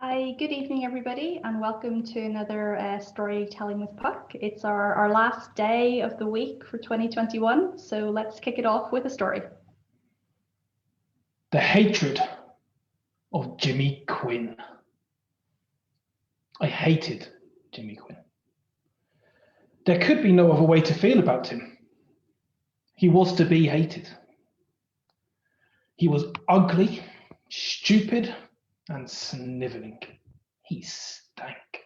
Hi, good evening, everybody, and welcome to another Storytelling with Puck. It's our last day of the week for 2021, so let's kick it off with a story. The hatred of Jimmy Quinn. I hated Jimmy Quinn. There could be no other way to feel about him. He was to be hated. He was ugly, stupid, and snivelling. He stank.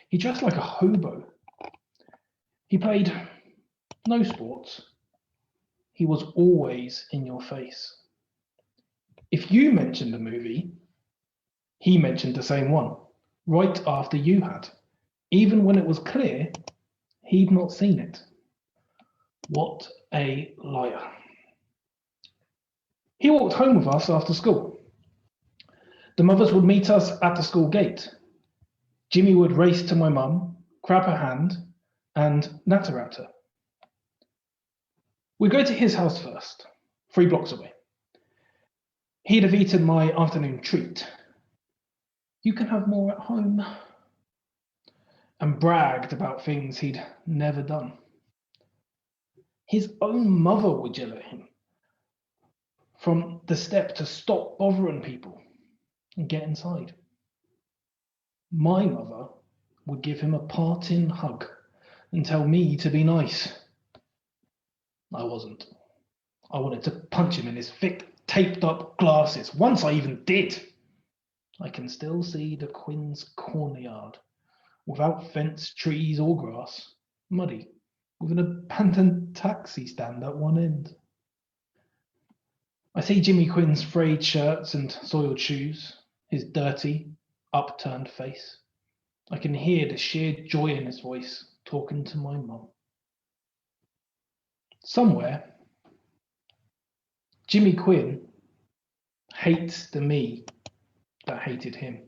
He dressed like a hobo. He played no sports. He was always in your face. If you mentioned a movie, he mentioned the same one, right after you had, even when it was clear he'd not seen it. What a liar. He walked home with us after school. The mothers would meet us at the school gate. Jimmy would race to my mum, grab her hand, and natter at her. We'd go to his house first, 3 blocks away. He'd have eaten my afternoon treat. You can have more at home. And bragged about things he'd never done. His own mother would yell at him from the step to stop bothering people and get inside. My mother would give him a parting hug and tell me to be nice. I wasn't. I wanted to punch him in his thick, taped up glasses. Once I even did. I can still see the Quinn's cornyard, without fence, trees, or grass, muddy, with an abandoned taxi stand at one end. I see Jimmy Quinn's frayed shirts and soiled shoes, his dirty, upturned face. I can hear the sheer joy in his voice talking to my mum. Somewhere, Jimmy Quinn hates the me that hated him.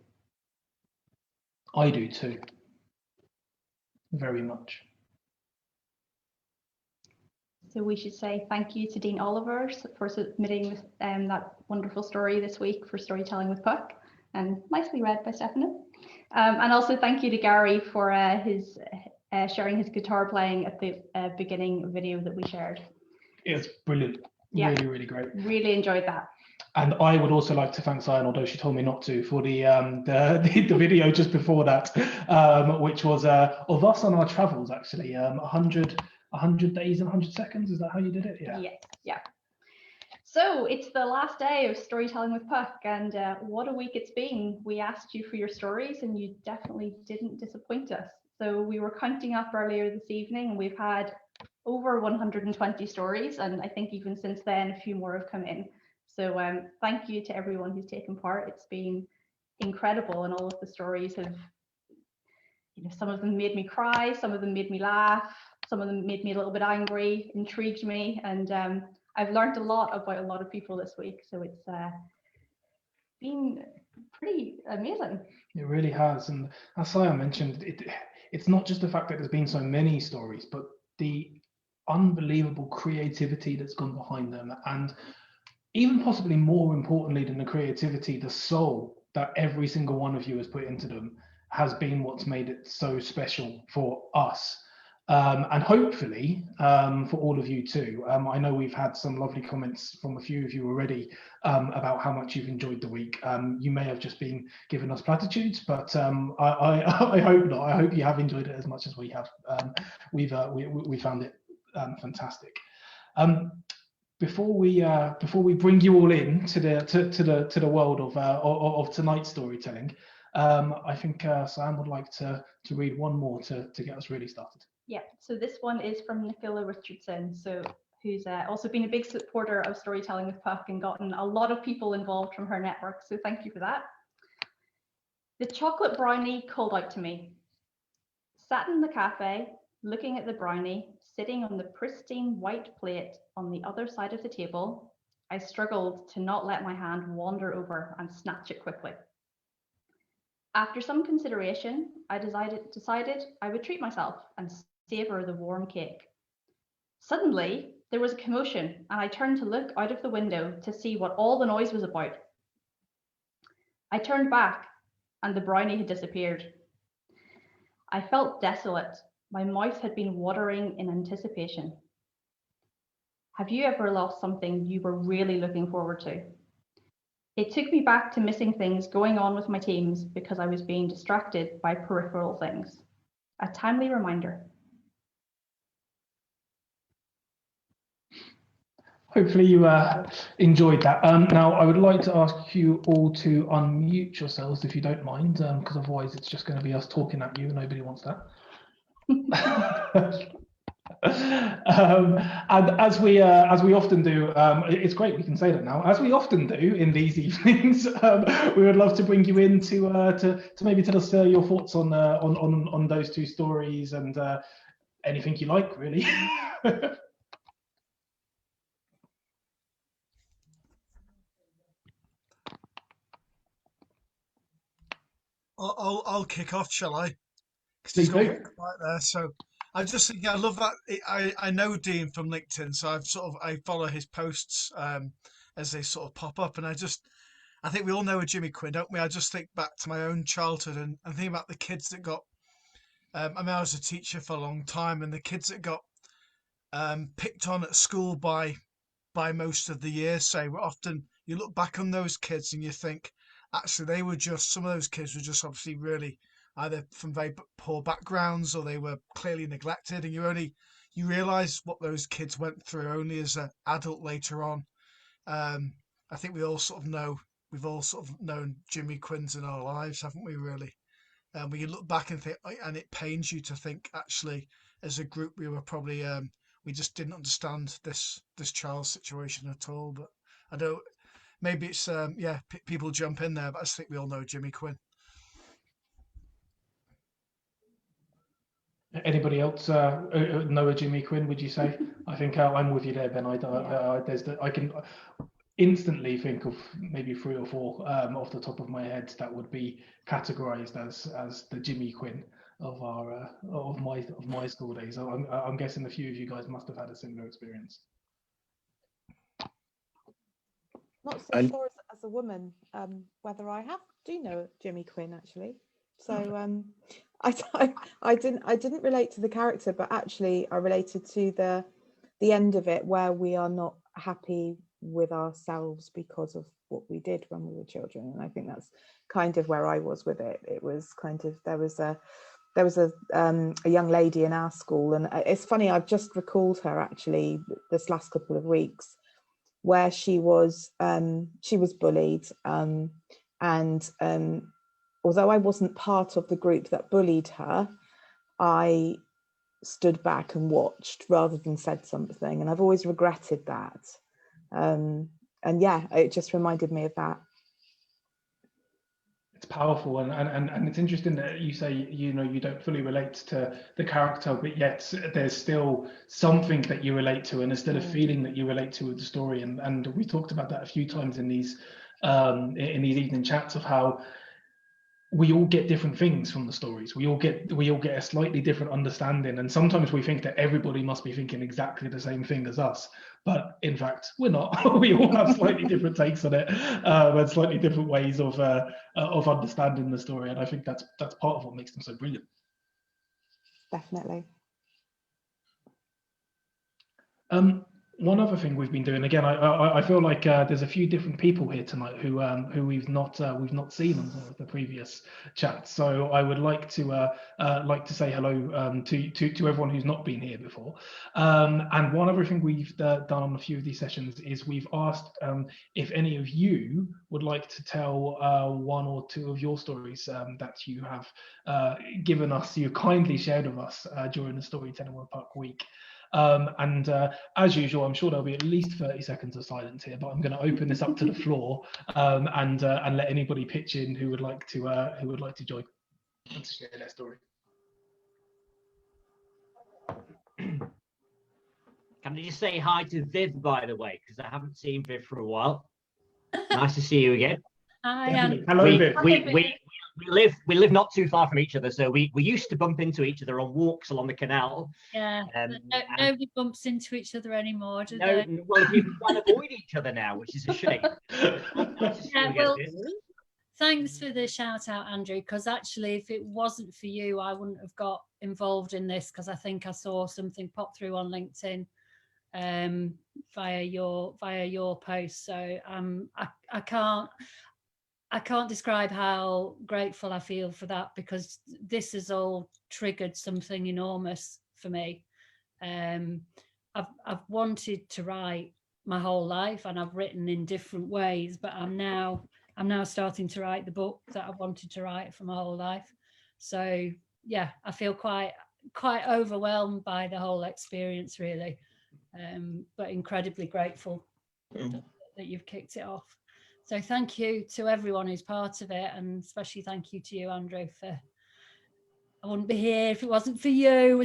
I do too. Very much. So we should say thank you to Dean Oliver for submitting that wonderful story this week for Storytelling with Puck, and nicely read by Stefano. And also thank you to Gary for his sharing his guitar playing at the beginning video that we shared. It's brilliant. Yeah. Really, really great. Really enjoyed that. And I would also like to thank Cyan, although she told me not to, for the video just before that, which was of us on our travels, actually. 100 days and 100 seconds, is that how you did it? Yeah. Yes, yeah. So it's the last day of Storytelling with Puck, and what a week it's been. We asked you for your stories and you definitely didn't disappoint us. So we were counting up earlier this evening and we've had over 120 stories, and I think even since then a few more have come in. So thank you to everyone who's taken part. It's been incredible, and all of the stories have, some of them made me cry, some of them made me laugh, some of them made me a little bit angry, intrigued me, and I've learned a lot about a lot of people this week. So it's been pretty amazing. It really has, and as Saya mentioned, it's not just the fact that there's been so many stories, but the unbelievable creativity that's gone behind them, and even possibly more importantly than the creativity, the soul that every single one of you has put into them has been what's made it so special for us. And hopefully for all of you too. I know we've had some lovely comments from a few of you already about how much you've enjoyed the week. You may have just been giving us platitudes, but I hope not. I hope you have enjoyed it as much as we have. We found it fantastic. Before we bring you all in to the world of tonight's storytelling, I think Sam would like to read one more to get us really started. Yeah, so this one is from Nicola Richardson, who's also been a big supporter of Storytelling with Puck and gotten a lot of people involved from her network, so thank you for that. The chocolate brownie called out to me. Sat in the cafe, looking at the brownie, sitting on the pristine white plate on the other side of the table, I struggled to not let my hand wander over and snatch it quickly. After some consideration, I decided I would treat myself and savor the warm cake. Suddenly, there was a commotion and I turned to look out of the window to see what all the noise was about. I turned back and the brownie had disappeared. I felt desolate. My mouth had been watering in anticipation. Have you ever lost something you were really looking forward to? It took me back to missing things going on with my teams because I was being distracted by peripheral things. A timely reminder. Hopefully you enjoyed that. Now, I would like to ask you all to unmute yourselves if you don't mind, because otherwise it's just going to be us talking at you. Nobody wants that. And as we often do, it's great we can say that now. As we often do in these evenings, we would love to bring you in to maybe tell us your thoughts on those two stories and anything you like, really. I'll kick off, shall I? Please do. Right there. So I just think I love that. I know Dean from LinkedIn, so I follow his posts as they sort of pop up, and I think we all know a Jimmy Quinn, don't we? I just think back to my own childhood and think about the kids that got. I was a teacher for a long time, and the kids that got picked on at school by most of the year. Say, often you look back on those kids and you think, actually, some of those kids were just obviously really either from very poor backgrounds or they were clearly neglected, and you realize what those kids went through only as an adult later on. I think we've all sort of known Jimmy Quinns in our lives, haven't we, really? When you look back and think, and it pains you to think, actually, as a group, we were probably we just didn't understand this child's situation at all. But I don't. Maybe it's people jump in there, but I just think we all know Jimmy Quinn. Anybody else know a Jimmy Quinn? Would you say? I think I'm with you there, Ben. I can instantly think of maybe 3 or 4 off the top of my head that would be categorized as the Jimmy Quinn of my school days. I'm guessing a few of you guys must have had a similar experience. Not so sure as a woman whether I do know Jimmy Quinn, actually. So I didn't relate to the character, but actually I related to the end of it, where we are not happy with ourselves because of what we did when we were children. And I think that's kind of where I was with it. It was kind of, there was a young lady in our school, and it's funny, I've just recalled her actually this last couple of weeks, where she was bullied, and although I wasn't part of the group that bullied her, I stood back and watched rather than said something, and I've always regretted that. And yeah, it just reminded me of that. It's powerful, and it's interesting that you say, you don't fully relate to the character, but yet there's still something that you relate to, and there's still a feeling that you relate to with the story. And we talked about that a few times in these evening chats, of how we all get different things from the stories. We all get a slightly different understanding, and sometimes we think that everybody must be thinking exactly the same thing as us, but in fact we're not. We all have slightly different takes on it, and slightly different ways of understanding the story, and I think that's part of what makes them so brilliant. Definitely. One other thing we've been doing, again, I feel like there's a few different people here tonight who we've not seen on some of the previous chats. So I would like to say hello to everyone who's not been here before. And one other thing we've done on a few of these sessions is we've asked if any of you would like to tell 1 or 2 of your stories that you have given us, you kindly shared with us during the Storytelling with Puck week. And as usual, I'm sure there'll be at least 30 seconds of silence here, but I'm going to open this up to the floor and let anybody pitch in who would like to join and to share their story. Can I just say hi to Viv, by the way, because I haven't seen Viv for a while. Nice to see you again. Hi. Hello, Viv. We live not too far from each other, so we used to bump into each other on walks along the canal. Yeah, nobody bumps into each other anymore, do no, they? well, people try to avoid each other now, which is a shame. Nice to see you again, Viv. thanks for the shout out, Andrew, because actually if it wasn't for you, I wouldn't have got involved in this, because I think I saw something pop through on LinkedIn via your post. So I can't describe how grateful I feel for that, because this has all triggered something enormous for me. I've wanted to write my whole life, and I've written in different ways, but I'm now starting to write the book that I've wanted to write for my whole life. So yeah, I feel quite overwhelmed by the whole experience, really, but incredibly grateful that you've kicked it off. So thank you to everyone who's part of it, and especially thank you to you, Andrew, for I wouldn't be here if it wasn't for you.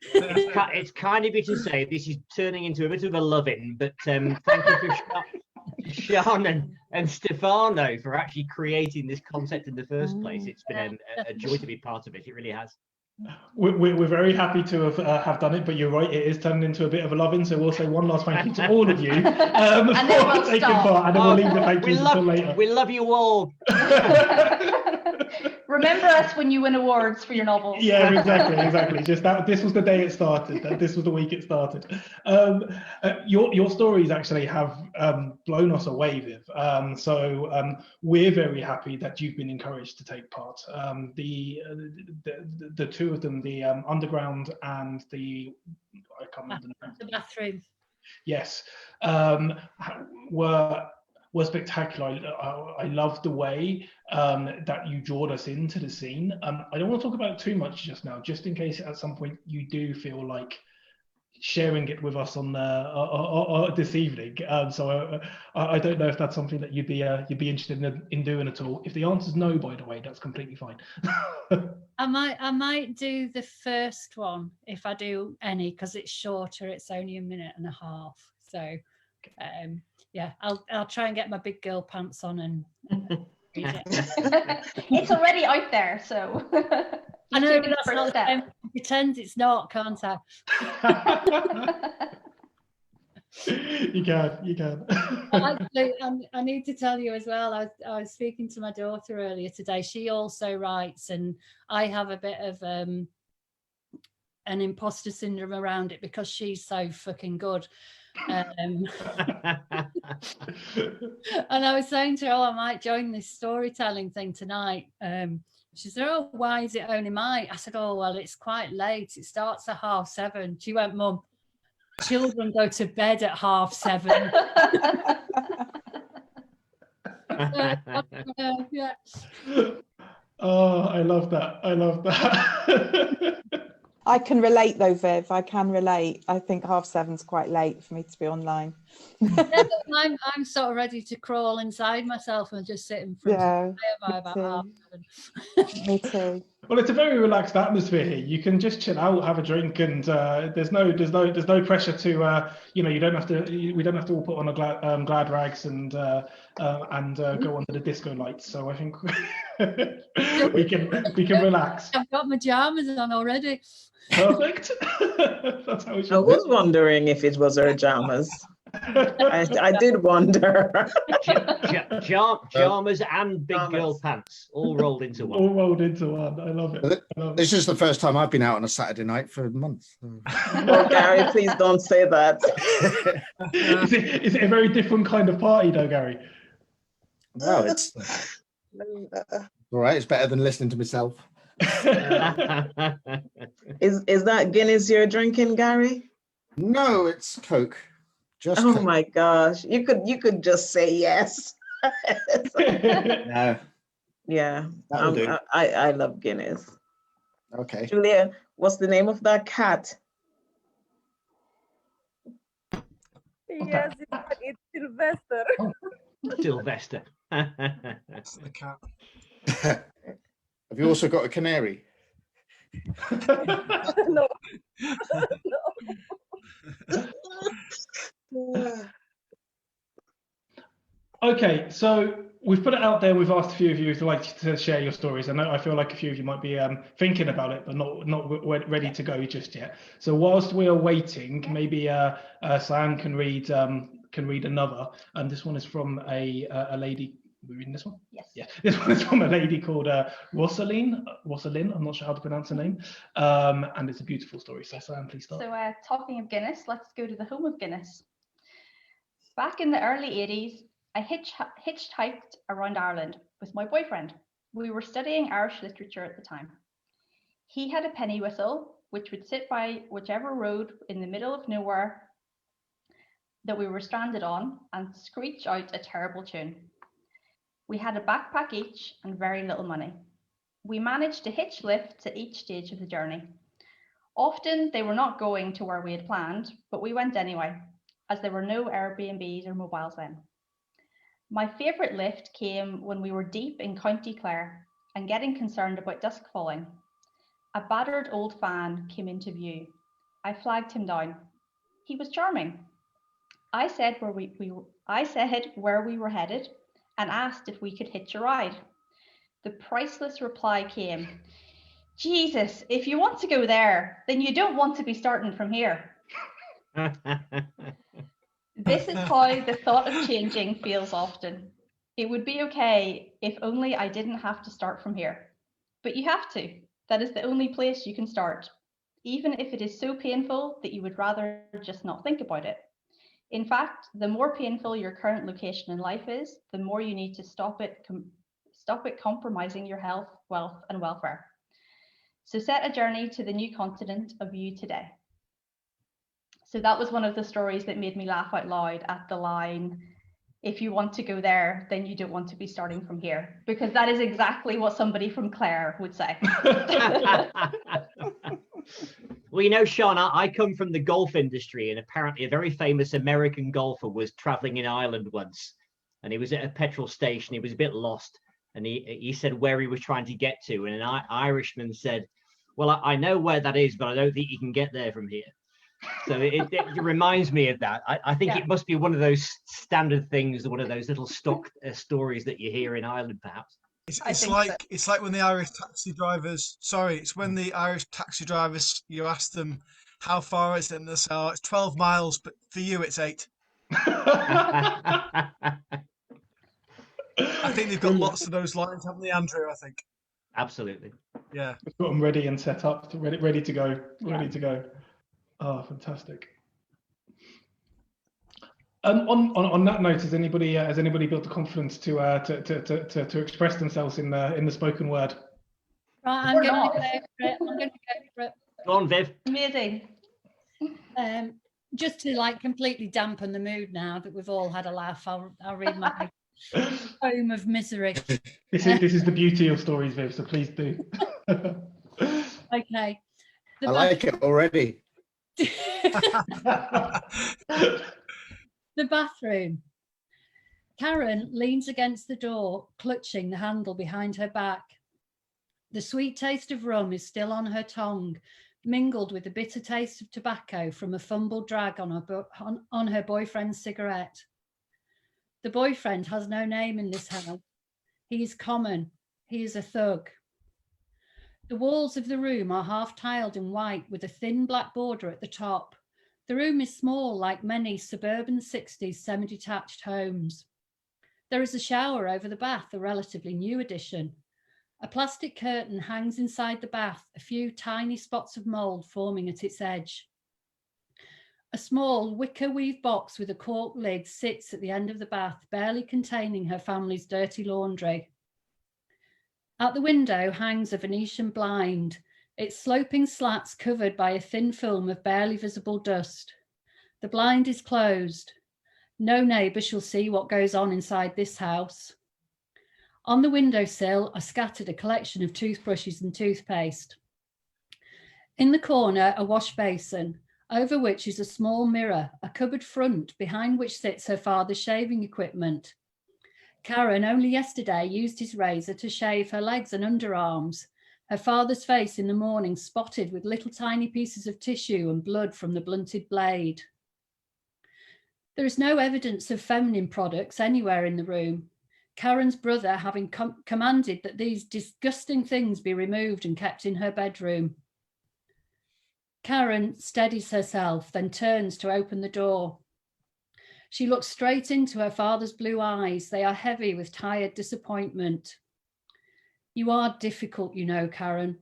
It's kind of you to say this is turning into a bit of a loving, but thank you for Sean and Stefano for actually creating this concept in the first place. It's been a joy to be part of it. It really has. We're very happy to have done it, but you're right, it is turned into a bit of a loving. So we'll say one last thank you to all of you for taking part, and then we'll leave the thank yous until later. We love you all. Remember us when you win awards for your novels. Yeah, exactly. Just that. This was the day it started. This was the week it started. Your stories actually have blown us away, Viv. So we're very happy that you've been encouraged to take part. The two of them, the underground and I can't remember the bathroom. Yes, were spectacular. I loved the way that you drawed us into the scene. I don't want to talk about it too much just now, just in case at some point you do feel like sharing it with us on this evening. So I don't know if that's something that you'd be interested in doing at all. If the answer's no, by the way, that's completely fine. I might do the first one if I do any, because it's shorter. It's only 1.5 minutes. So yeah, I'll try and get my big girl pants on and read it. It's already out there, so I know, but that's not the pretend it's not, can't I? You can. Actually, I need to tell you as well, I was speaking to my daughter earlier today. She also writes, and I have a bit of an imposter syndrome around it because she's so fucking good. And I was saying to her, I might join this storytelling thing tonight. She said, oh, why is it only mine? I said, oh, well, it's quite late. It starts at 7:30. She went, Mum, children go to bed at 7:30. Yeah. Oh, I love that. I can relate though, Viv. I can relate. I think 7:30's quite late for me to be online. I'm sort of ready to crawl inside myself and just sit in front of the fire by about 7:30. Me too. Well, it's a very relaxed atmosphere here. You can just chill out, have a drink, and there's no pressure to we don't have to all put on a glad rags and go under the disco lights. So I think we can relax. I've got my pajamas on already. Perfect. That's how it should I was wondering if it was her pajamas. I did wonder. Pajamas and big girl pants all rolled into one. All rolled into one. I love it. This is the first time I've been out on a Saturday night for months. Oh, Gary, please don't say that. Is it a very different kind of party, though, Gary? No, it's all right. It's better than listening to myself. Is that Guinness you're drinking, Gary? No, it's Coke. Just oh Coke. My gosh, you could just say yes. No. Yeah, That'll do. I love Guinness. Okay. Julia, what's the name of that cat? Yes, it's Sylvester. Oh. Sylvester. That's the cat. Have you also got a canary? No. Okay, so we've put it out there. We've asked a few of you if you'd like to share your stories. I feel like a few of you might be thinking about it, but not ready to go just yet. So whilst we are waiting, maybe Sam can read another. And this one is from a lady we reading this one? Yes. Yeah, this one is from a lady called Rosaline. I'm not sure how to pronounce her name. And it's a beautiful story. So Sam, please start. So talking of Guinness, let's go to the home of Guinness. Back in the early 80s, I hitchhiked around Ireland with my boyfriend. We were studying Irish literature at the time. He had a penny whistle, which would sit by whichever road in the middle of nowhere that we were stranded on and screech out a terrible tune. We had a backpack each and very little money. We managed to hitch lifts at each stage of the journey. Often they were not going to where we had planned, but we went anyway, as there were no Airbnbs or mobiles then. My favourite lift came when we were deep in County Clare and getting concerned about dusk falling. A battered old fan came into view. I flagged him down. He was charming. I said where we were headed and asked if we could hitch a ride. The priceless reply came, Jesus, if you want to go there, then you don't want to be starting from here. This is how the thought of changing feels often. It would be okay if only I didn't have to start from here. But you have to. That is the only place you can start, even if it is so painful that you would rather just not think about it. In fact, the more painful your current location in life is, the more you need to stop it compromising your health, wealth, and welfare. So set a journey to the new continent of you today. So that was one of the stories that made me laugh out loud at the line, if you want to go there, then you don't want to be starting from here, because that is exactly what somebody from Clare would say. Well, you know, Sean, I come from the golf industry, and apparently a very famous American golfer was traveling in Ireland once, and he was at a petrol station. He was a bit lost, and he said where he was trying to get to, and an Irishman said, well, I know where that is, but I don't think you can get there from here. So it reminds me of that. I think it must be one of those standard things, one of those little stock stories that you hear in Ireland, perhaps. It's like when the Irish taxi drivers. Sorry, it's when the Irish taxi drivers. You ask them how far is it, and they say, "Oh, it's 12 miles," but for you, it's 8. I think they've got lots of those lines, haven't they, Andrew? I think. Absolutely. Yeah. We've got them ready and set up, ready to go, ready to go. Oh, fantastic. On that note, has anybody built the confidence to express themselves in the spoken word? Right, I'm going to go for it. Go on, Viv. Amazing. Just to completely dampen the mood now that we've all had a laugh, I'll read my poem of misery. This is the beauty of stories, Viv. So please do. Okay. I like it already. The bathroom. Karen leans against the door, clutching the handle behind her back. The sweet taste of rum is still on her tongue, mingled with the bitter taste of tobacco from a fumbled drag on her boyfriend's cigarette. The boyfriend has no name in this house. He is common. He is a thug. The walls of the room are half tiled in white with a thin black border at the top. The room is small, like many suburban 60s semi-detached homes. There is a shower over the bath, a relatively new addition. A plastic curtain hangs inside the bath, a few tiny spots of mould forming at its edge. A small wicker weave box with a cork lid sits at the end of the bath, barely containing her family's dirty laundry. At the window hangs a Venetian blind, its sloping slats covered by a thin film of barely visible dust. The blind is closed. No neighbour shall see what goes on inside this house. On the windowsill are scattered a collection of toothbrushes and toothpaste. In the corner, a wash basin, over which is a small mirror, a cupboard front behind which sits her father's shaving equipment. Karen only yesterday used his razor to shave her legs and underarms, her father's face in the morning spotted with little tiny pieces of tissue and blood from the blunted blade. There is no evidence of feminine products anywhere in the room, Karen's brother having commanded that these disgusting things be removed and kept in her bedroom. Karen steadies herself, then turns to open the door. She looks straight into her father's blue eyes. They are heavy with tired disappointment. You are difficult, you know, Karen.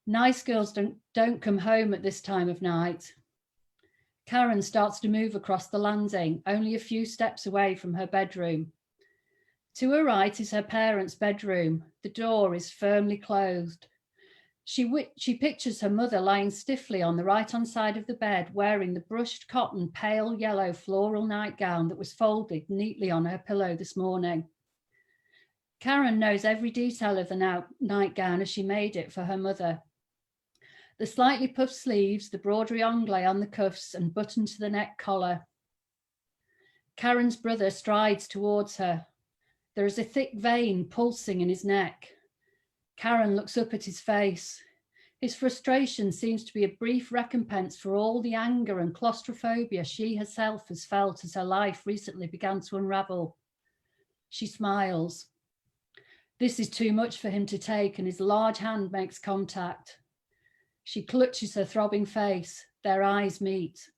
Nice girls don't come home at this time of night. Karen starts to move across the landing, only a few steps away from her bedroom. To her right is her parents' bedroom. The door is firmly closed. She pictures her mother lying stiffly on the right-hand side of the bed, wearing the brushed cotton, pale yellow floral nightgown that was folded neatly on her pillow this morning. Karen knows every detail of the nightgown as she made it for her mother. The slightly puffed sleeves, the broderie anglais on the cuffs and buttoned to the neck collar. Karen's brother strides towards her. There is a thick vein pulsing in his neck. Karen looks up at his face. His frustration seems to be a brief recompense for all the anger and claustrophobia she herself has felt as her life recently began to unravel. She smiles. This is too much for him to take, and his large hand makes contact. She clutches her throbbing face. Their eyes meet.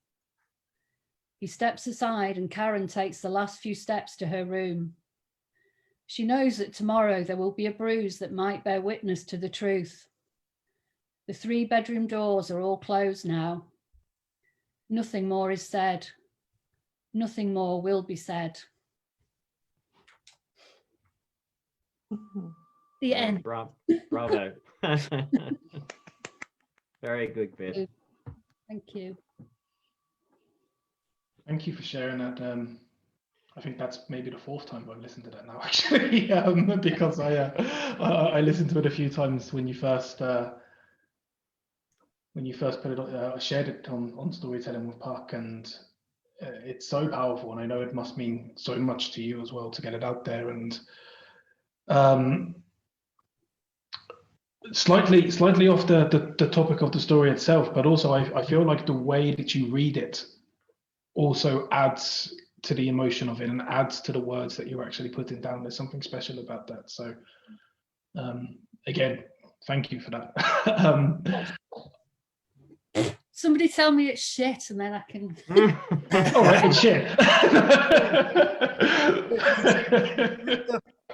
He steps aside and Karen takes the last few steps to her room. She knows that tomorrow there will be a bruise that might bear witness to the truth. The 3-bedroom doors are all closed now. Nothing more is said. Nothing more will be said. The end. Bravo. Very good bit. Thank you. Thank you for sharing that. I think that's maybe the 4th time I've listened to that now, actually, because I listened to it a few times when you first put it, shared it on Storytelling with Puck, and it's so powerful, and I know it must mean so much to you as well to get it out there. And slightly off the topic of the story itself, but also I feel like the way that you read it also adds to the emotion of it and adds to the words that you're actually putting down. There's something special about that. So again, thank you for that. Somebody tell me it's shit and then I can... All right, it's shit.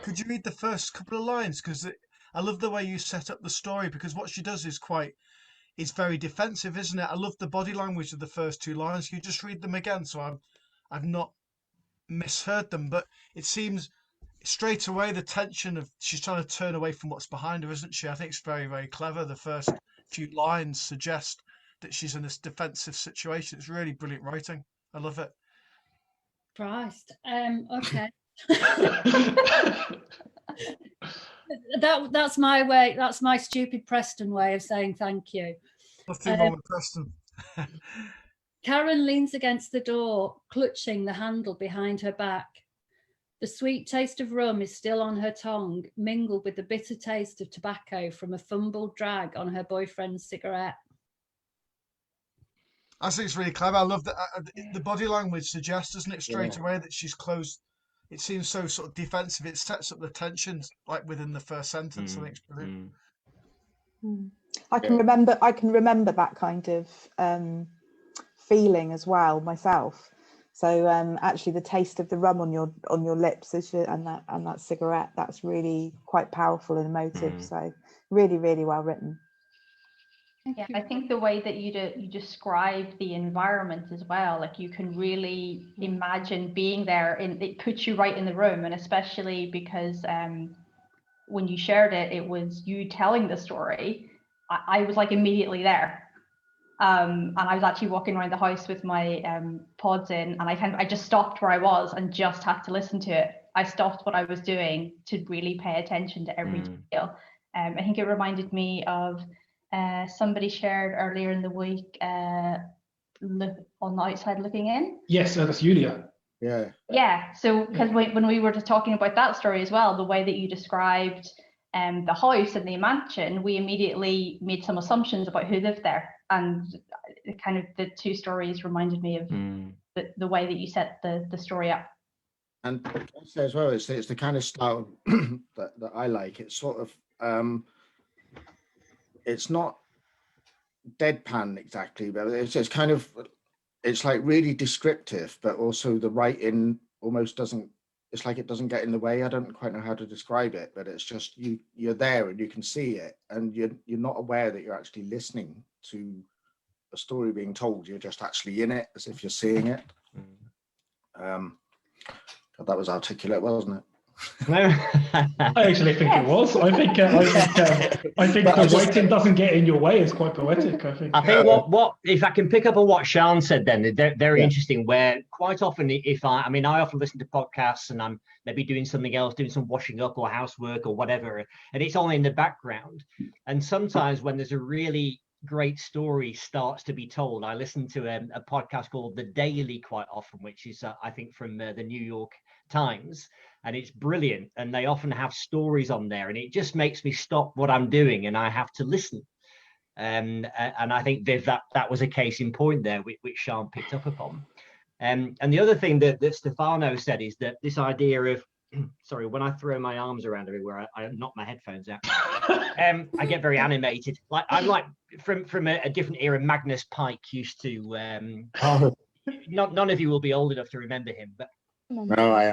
Could you read the first couple of lines? Because I love the way you set up the story, because what she does is it's very defensive, isn't it? I love the body language of the first 2 lines. Can you just read them again so I've not misheard them? But it seems straight away the tension of she's trying to turn away from what's behind her, isn't she? I think it's very, very clever. The first few lines suggest that she's in this defensive situation. It's really brilliant writing. I love it. Christ. Okay. That's my way. That's my stupid Preston way of saying thank you. Nothing wrong with Preston. Karen leans against the door, clutching the handle behind her back. The sweet taste of rum is still on her tongue, mingled with the bitter taste of tobacco from a fumbled drag on her boyfriend's cigarette. I think it's really clever. I love that the body language suggests, doesn't it, straight away that she's closed. It seems so sort of defensive. It sets up the tension like within the first sentence. I think it's brilliant. I can remember that kind of feeling as well myself. So actually, the taste of the rum on your lips and that cigarette, that's really quite powerful and emotive. So really, really well written. Yeah, I think the way that you describe the environment as well, like you can really imagine being there, and it puts you right in the room. And especially because when you shared it, it was you telling the story. I was like immediately there, and I was actually walking around the house with my pods in, and I just stopped where I was and just had to listen to it. I stopped what I was doing to really pay attention to every detail. I think it reminded me of. Somebody shared earlier in the week, look on the outside looking in. Yes, that's Julia. Yeah. Yeah. So because when we were just talking about that story as well, the way that you described the house and the mansion, we immediately made some assumptions about who lived there, and kind of the 2 stories reminded me of the way that you set the story up. And I say as well, it's the kind of style that I like. It's sort of it's not deadpan exactly, but it's kind of it's like really descriptive, but also the writing almost doesn't. It's like it doesn't get in the way. I don't quite know how to describe it, but it's just you're there and you can see it, and you're not aware that you're actually listening to a story being told. You're just actually in it, as if you're seeing it. God, that was articulate, wasn't it? I actually think it was. I think the writing doesn't get in your way. It's quite poetic. I think what if I can pick up on what Sean said, then they're very interesting. Where quite often, if I often listen to podcasts and I'm maybe doing something else, doing some washing up or housework or whatever, and it's on in the background. And sometimes when there's a really great story starts to be told, I listen to a podcast called The Daily quite often, which is I think from the New York Times, and it's brilliant, and they often have stories on there, and it just makes me stop what I'm doing and I have to listen. And I think that was a case in point there, which Sean picked up upon. And the other thing that Stefano said is that this idea of sorry, when I throw my arms around everywhere, I knock my headphones out. I get very animated. Like I'm like from a different era. Magnus Pike used to. None of you will be old enough to remember him, but no, I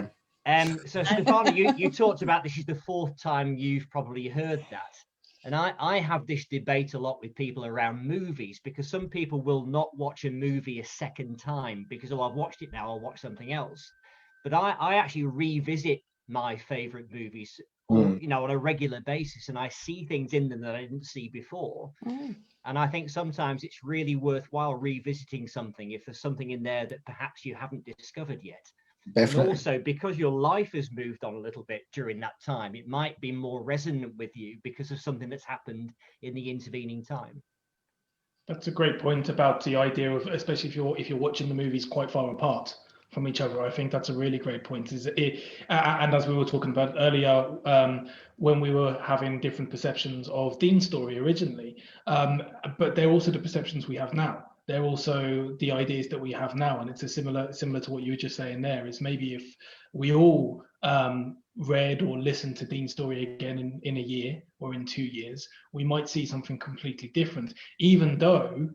am. So Stefano, you talked about this is the fourth time you've probably heard that. And I have this debate a lot with people around movies, because some people will not watch a movie a second time because, oh, I've watched it now, I'll watch something else. But I actually revisit my favorite movies, you know, on a regular basis, and I see things in them that I didn't see before. And I think sometimes it's really worthwhile revisiting something if there's something in there that perhaps you haven't discovered yet. Definitely. And also, because your life has moved on a little bit during that time, it might be more resonant with you because of something that's happened in the intervening time. That's a great point about the idea of, especially if you're watching the movies quite far apart from each other. I think that's a really great point. And as we were talking about earlier, when we were having different perceptions of Dean's story originally, but they're also the perceptions we have now. They're also the ideas that we have now, and it's a similar to what you were just saying there. Is maybe if we all read or listened to Dean's story again in a year or in 2 years, we might see something completely different, even though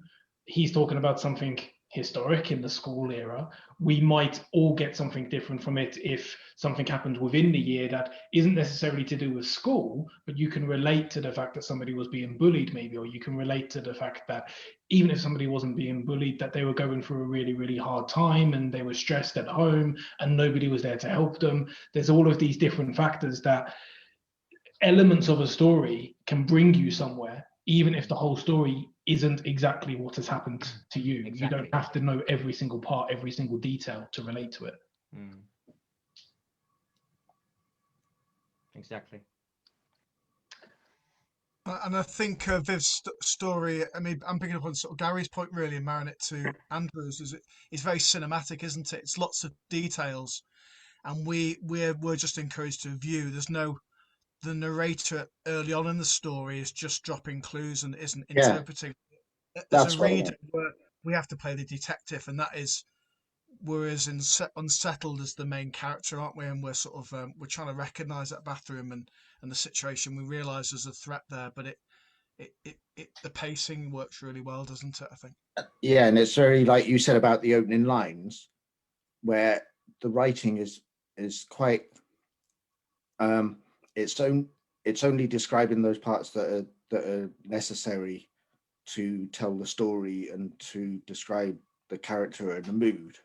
he's talking about something historic in the school era. We might all get something different from it if something happened within the year that isn't necessarily to do with school, but you can relate to the fact that somebody was being bullied maybe, or you can relate to the fact that even if somebody wasn't being bullied, that they were going through a really, really hard time and they were stressed at home and nobody was there to help them. There's all of these different factors that elements of a story can bring you somewhere, even if the whole story isn't exactly what has happened to you. Exactly. You don't have to know every single part, every single detail to relate to it. Exactly. And I think Viv's story, I mean, I'm picking up on sort of Gary's point really and marrying it to Andrew's, it's very cinematic, isn't it? It's lots of details, and we're just encouraged to view. The narrator early on in the story is just dropping clues and isn't interpreting. As a reader, we have to play the detective, and that is, we're as unsettled as the main character, aren't we? And we're sort of we're trying to recognise that bathroom and the situation. We realise there's a threat there, but the pacing works really well, doesn't it? I think. Yeah, and it's very, like you said about the opening lines, where the writing is quite. It's only describing those parts that are necessary to tell the story and to describe the character and the mood.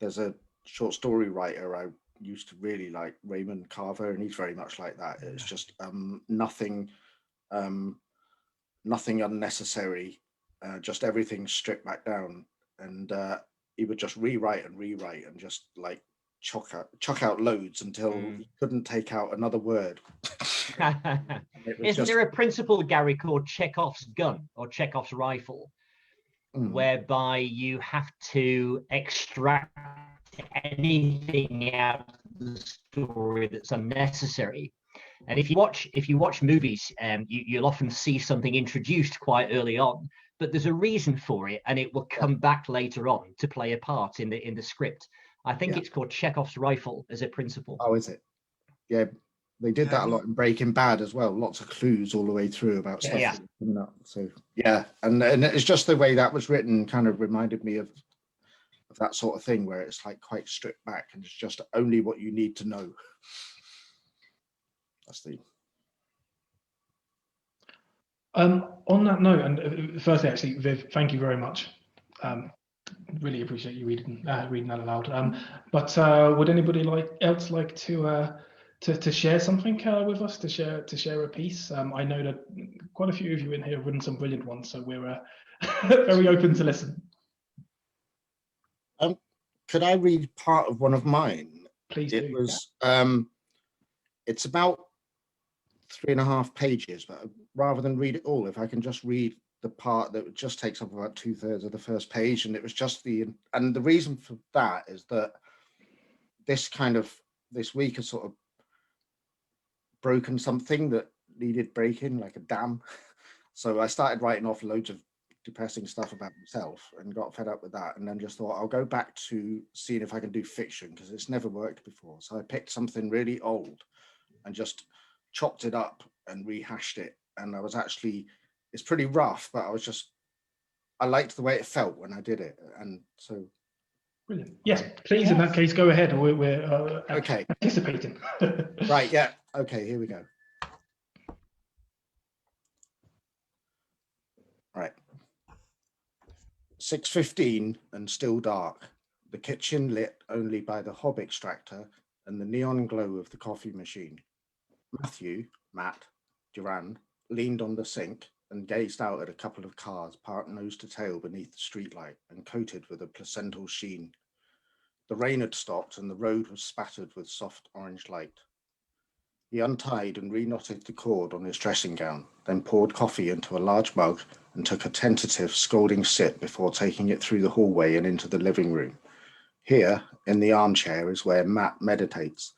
There's a short story writer I used to really like, Raymond Carver, and he's very much like that. It's just nothing unnecessary, just everything stripped back down, and he would just rewrite and just like chuck out loads until he couldn't take out another word. Isn't there a principle, Gary, called Chekhov's gun or Chekhov's rifle, whereby you have to extract anything out of the story that's unnecessary? And if you watch movies, you'll often see something introduced quite early on, but there's a reason for it, and it will come back later on to play a part in the script. I think it's called Chekhov's rifle as a principle. Oh, is it? Yeah, They did Yeah, that a lot in Breaking Bad as well. Lots of clues all the way through about stuff Yeah. that's coming up. So yeah, and it's just the way that was written kind of reminded me of that sort of thing where it's like quite stripped back and it's just only what you need to know. That's the. On that note, and firstly, actually, Viv, thank you very much. Really appreciate you reading that aloud. But would anybody else like to share something with us? To share a piece? I know that quite a few of you in here have written some brilliant ones, so we're very open to listen. Could I read part of one of mine? Please It do. was. It's about 3.5 pages, but rather than read it all, if I can just read the part that just takes up about 2/3 of the first page, and it was just the reason for that is that this week has sort of broken something that needed breaking, like a dam. So I started writing off loads of depressing stuff about myself and got fed up with that, and then just thought I'll go back to seeing if I can do fiction because it's never worked before. So I picked something really old and just chopped it up and rehashed it, and I was actually, it's pretty rough, but I liked the way it felt when I did it, and so. Brilliant. Yes, please. In that case, go ahead. We're okay. Anticipating. Right. Yeah. Okay. Here we go. Right. 6:15 and still dark. The kitchen lit only by the hob extractor and the neon glow of the coffee machine. Matt Durand leaned on the sink and gazed out at a couple of cars parked nose to tail beneath the streetlight and coated with a placental sheen. The rain had stopped and the road was spattered with soft orange light. He untied and reknotted the cord on his dressing gown, then poured coffee into a large mug and took a tentative, scalding sip before taking it through the hallway and into the living room. Here, in the armchair, is where Matt meditates,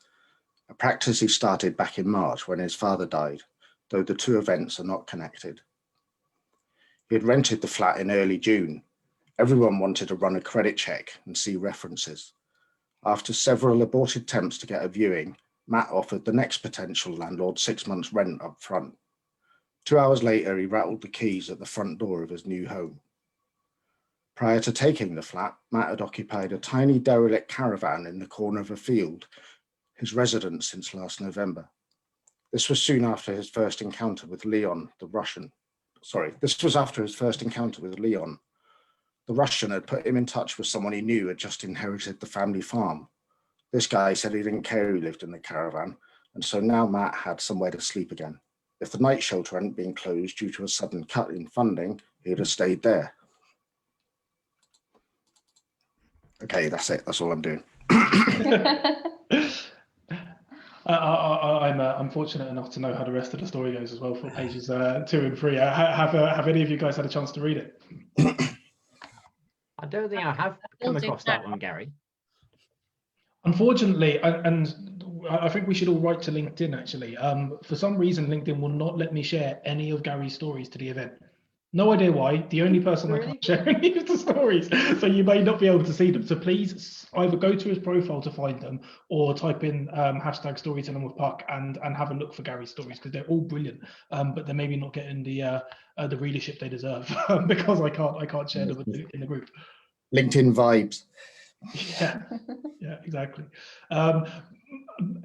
a practice he started back in March when his father died, though the two events are not connected. He had rented the flat in early June. Everyone wanted to run a credit check and see references. After several aborted attempts to get a viewing, Matt offered the next potential landlord 6 months' rent up front. 2 hours later, he rattled the keys at the front door of his new home. Prior to taking the flat, Matt had occupied a tiny derelict caravan in the corner of a field, his residence since last November. This was soon after his first encounter with Leon, the Russian. This was after his first encounter with Leon. The Russian had put him in touch with someone he knew had just inherited the family farm. This guy said he didn't care who lived in the caravan, and so now Matt had somewhere to sleep again. If the night shelter hadn't been closed due to a sudden cut in funding, he'd have stayed there. Okay, that's it. That's all I'm doing. I'm fortunate enough to know how the rest of the story goes as well for pages 2 and 3. Have any of you guys had a chance to read it? I don't think I have come across that one, Gary. Unfortunately, and I think we should all write to LinkedIn actually. For some reason, LinkedIn will not let me share any of Gary's stories to the event. No idea why. The only person I can't share any of the stories, so you may not be able to see them. So please either go to his profile to find them, or type in hashtag storytelling with Puck and have a look for Gary's stories because they're all brilliant. But they're maybe not getting the readership they deserve because I can't share them in the group. LinkedIn vibes. Yeah, exactly.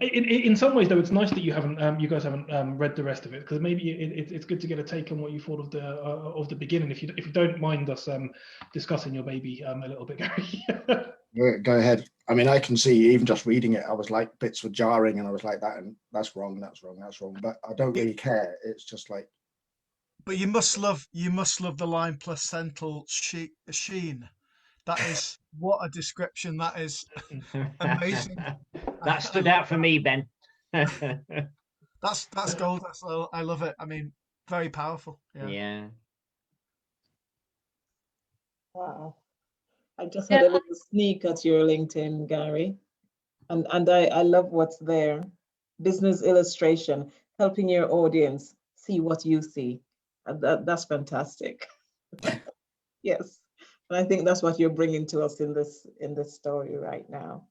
In some ways, though, it's nice that you guys haven't read the rest of it because maybe it's good to get a take on what you thought of the beginning. If you don't mind us discussing your baby a little bit, Gary. Go ahead. I mean, I can see even just reading it, I was like, bits were jarring, and I was like, that's wrong. But I don't really care. It's just like. But you must love the line placental sheen. That is, what a description. That is amazing. That stood out for me, Ben. That's gold. I love it. I mean, very powerful. Yeah. Wow. I just had a little sneak at your LinkedIn, Gary. And I love what's there. Business illustration, helping your audience see what you see. That's fantastic. Yes. And I think that's what you're bringing to us in this story right now.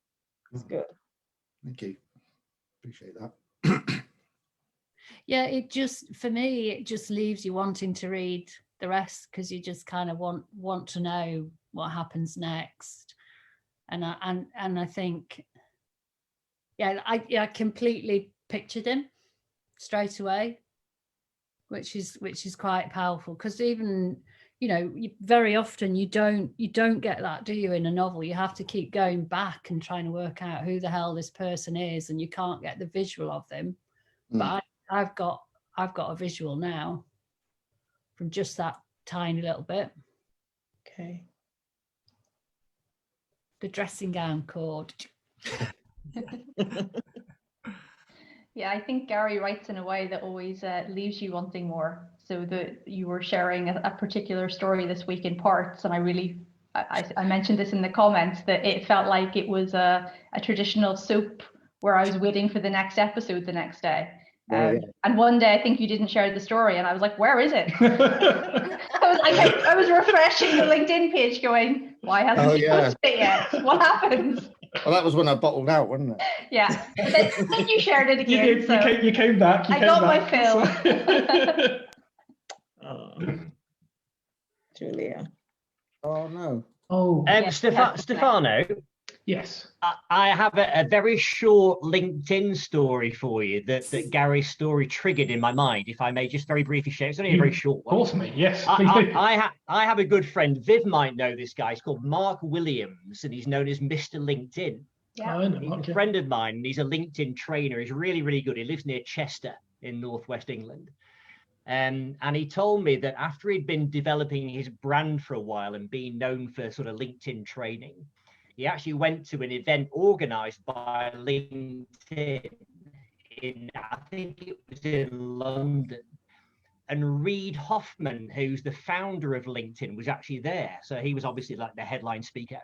It's good. Thank you. Appreciate that. Yeah, it just, for me, it just leaves you wanting to read the rest, because you just kind of want to know what happens next. And I think, yeah, I completely pictured him straight away, which is quite powerful, because even, you know, very often you don't get that, do you, in a novel? You have to keep going back and trying to work out who the hell this person is, and you can't get the visual of them. But I've got a visual now from just that tiny little bit. Okay. The dressing gown cord. Yeah, I think Gary writes in a way that always leaves you wanting more. So that you were sharing a particular story this week in parts, and I mentioned this in the comments, that it felt like it was a traditional soap where I was waiting for the next episode the next day. And one day I think you didn't share the story, and I was like, where is it? I was refreshing the LinkedIn page going, why hasn't he posted it yet? What happens? Well, that was when I bottled out, wasn't it? Yeah, but then you shared it again. You, did, so you came back. I got my fill. Oh, Julia. Oh no. Oh. Stefano. Yes. I have a very short LinkedIn story for you that Gary's story triggered in my mind, if I may just very briefly share. It's only a very short one. Of course, mate. Yes. I have a good friend. Viv might know this guy. He's called Mark Williams, and he's known as Mr. LinkedIn. Yeah. He's a friend of mine, and he's a LinkedIn trainer. He's really, really good. He lives near Chester in northwest England. And he told me that after he'd been developing his brand for a while and being known for sort of LinkedIn training, he actually went to an event organized by LinkedIn I think it was in London. And Reid Hoffman, who's the founder of LinkedIn, was actually there. So he was obviously like the headline speaker.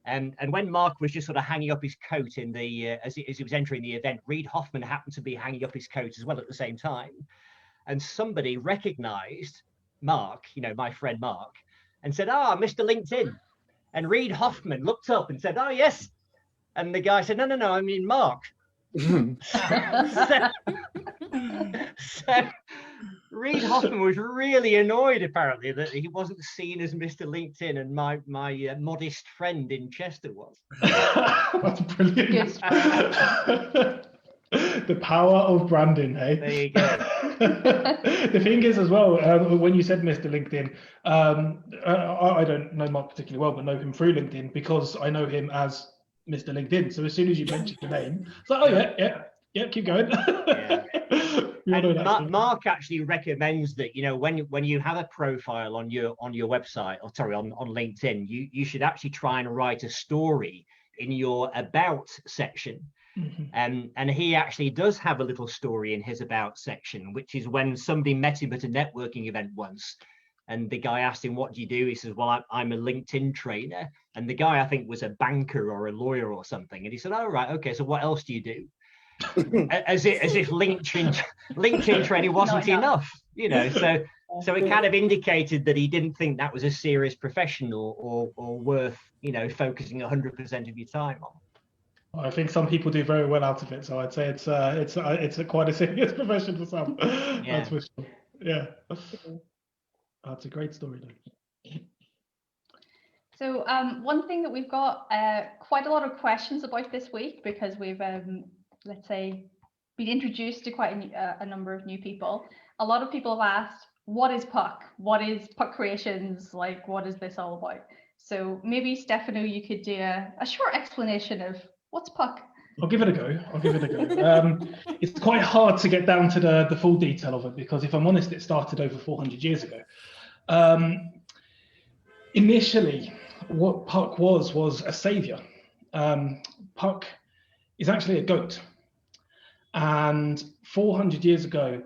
And when Mark was just sort of hanging up his coat in the as he was entering the event, Reid Hoffman happened to be hanging up his coat as well at the same time. And somebody recognized Mark, you know, my friend Mark, and said, Mr. LinkedIn. And Reid Hoffman looked up and said, oh, yes. And the guy said, no, I mean Mark. so Reid Hoffman was really annoyed, apparently, that he wasn't seen as Mr. LinkedIn, and my modest friend in Chester was. That's brilliant. The power of branding, hey? There you go. The thing is as well, when you said Mr. LinkedIn, I don't know Mark particularly well, but know him through LinkedIn because I know him as Mr. LinkedIn. So as soon as you mentioned the name, it's like, oh yeah, keep going. And Mark actually recommends that, you know, when you have a profile on your website, or sorry, on LinkedIn, you should actually try and write a story in your about section. Mm-hmm. And he actually does have a little story in his about section, which is when somebody met him at a networking event once, and the guy asked him, what do you do? He says, well, I'm a LinkedIn trainer. And the guy, I think, was a banker or a lawyer or something. And he said, oh, right, okay, so what else do you do? as if LinkedIn training wasn't enough, you know. So it kind of indicated that he didn't think that was a serious profession or worth, you know, focusing 100% of your time on. I think some people do very well out of it, so I'd say it's quite a serious profession for some. Yeah. That's for sure. Yeah, that's a great story, though. So one thing that we've got quite a lot of questions about this week, because we've let's say been introduced to quite a number of new people. A lot of people have asked, what is Puck? What is Puck Creations? Like, what is this all about? So maybe Stefano, you could do a short explanation of what's Puck. I'll give it a go. It's quite hard to get down to the full detail of it, because if I'm honest, it started over 400 years ago. Initially, what Puck was a savior. Puck is actually a goat. And 400 years ago,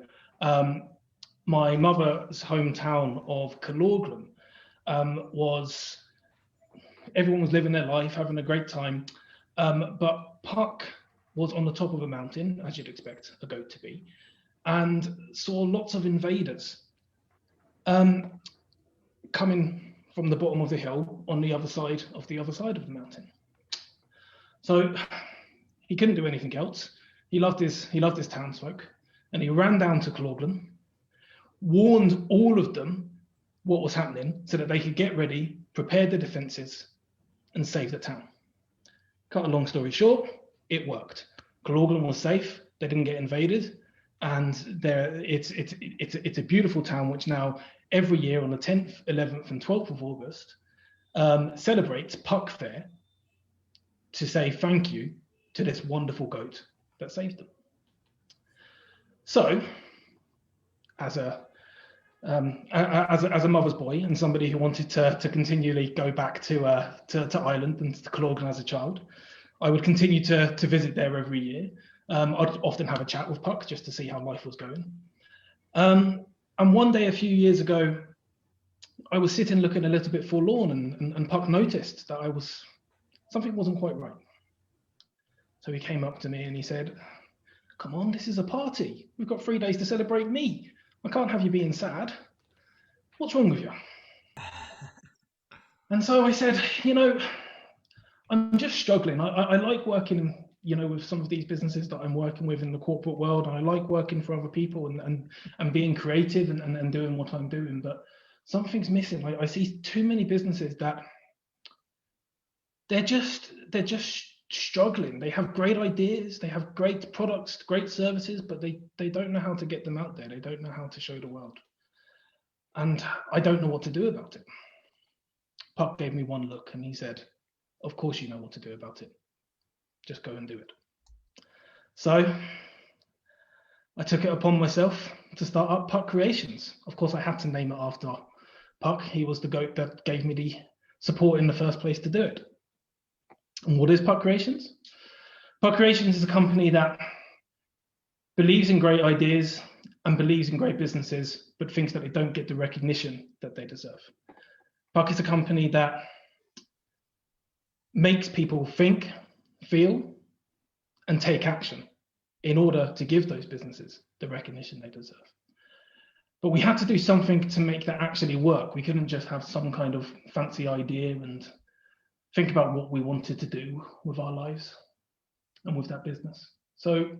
my mother's hometown of Calorglan everyone was living their life, having a great time. But Puck was on the top of a mountain, as you'd expect a goat to be, and saw lots of invaders coming from the bottom of the hill on the other side of the mountain. So he couldn't do anything else. He loved his townsfolk, And he ran down to Claughlin, warned all of them what was happening so that they could get ready, prepare the defences, and save the town. Cut a long story short, it worked. Claughlin was safe, they didn't get invaded, and it's a beautiful town which now every year on the 10th, 11th and 12th of August celebrates Puck Fair to say thank you to this wonderful goat that saved them. So, as a mother's boy and somebody who wanted to continually go back to Ireland and to Claughlin as a child, I would continue to visit there every year. I'd often have a chat with Puck just to see how life was going. And one day a few years ago, I was sitting looking a little bit forlorn, and Puck noticed that something wasn't quite right. So he came up to me and he said, "Come on, this is a party. We've got 3 days to celebrate me. I can't have you being sad. What's wrong with you?" And so I said, I'm just struggling. I like working, with some of these businesses that I'm working with in the corporate world. And I like working for other people and being creative and doing what I'm doing. But something's missing. I see too many businesses that they're just struggling. They have great ideas, they have great products, great services, but they don't know how to get them out there. They don't know how to show the world. And I don't know what to do about it. Puck gave me one look and he said, "Of course you know what to do about it. Just go and do it." So I took it upon myself to start up Puck Creations. Of course, I had to name it after Puck. He was the goat that gave me the support in the first place to do it. And what is Puck Creations? Puck Creations is a company that believes in great ideas and believes in great businesses, but thinks that they don't get the recognition that they deserve. Puck is a company that makes people think, feel, and take action in order to give those businesses the recognition they deserve. But we had to do something to make that actually work. We couldn't just have some kind of fancy idea and think about what we wanted to do with our lives and with that business. So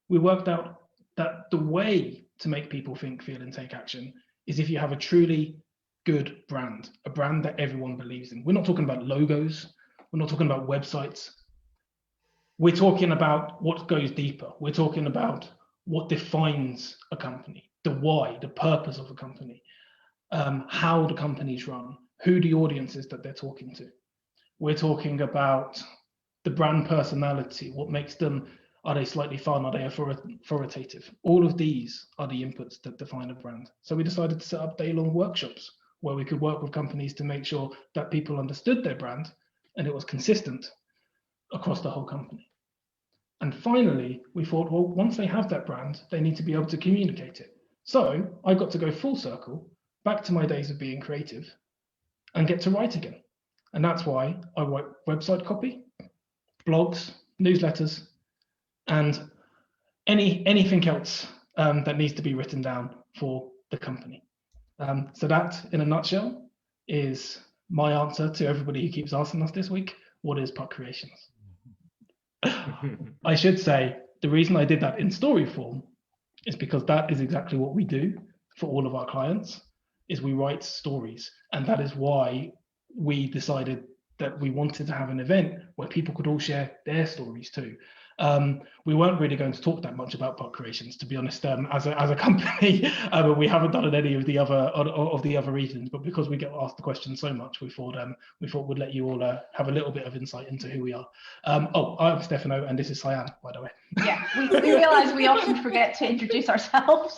we worked out that the way to make people think, feel, and take action is if you have a truly good brand, a brand that everyone believes in. We're not talking about logos. We're not talking about websites. We're talking about what goes deeper. We're talking about what defines a company, the why, the purpose of a company, how the company's run, who the audience is that they're talking to. We're talking about the brand personality, what makes them, are they slightly fun, are they authoritative? All of these are the inputs that define a brand. So we decided to set up day-long workshops where we could work with companies to make sure that people understood their brand and it was consistent across the whole company. And finally, we thought, well, once they have that brand, they need to be able to communicate it. So I got to go full circle back to my days of being creative and get to write again. And that's why I write website copy, blogs, newsletters, and anything else that needs to be written down for the company. So that, in a nutshell, is my answer to everybody who keeps asking us this week, what is Puck Creations? I should say, the reason I did that in story form is because that is exactly what we do for all of our clients, is we write stories. And that is why we decided that we wanted to have an event where people could all share their stories too. We weren't really going to talk that much about Puck Creations, to be honest, as a company. We haven't done any of the other regions, but because we get asked the question so much, we thought we'd let you all have a little bit of insight into who we are. I'm Stefano, and this is Cyan, by the way. Yeah, we realise we often forget to introduce ourselves.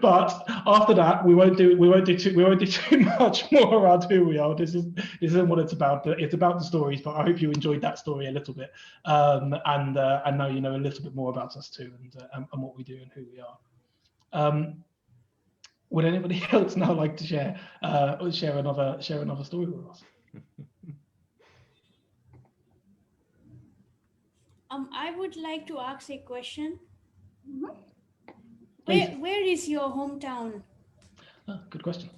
But after that, we won't do too much more around who we are. This isn't what it's about. It's about the stories. But I hope you enjoyed that story a little bit, and now you know a little bit more about us too, and what we do and who we are. Would anybody else now like to share another story with us? I would like to ask a question. Mm-hmm. Where is your hometown? Oh, good question.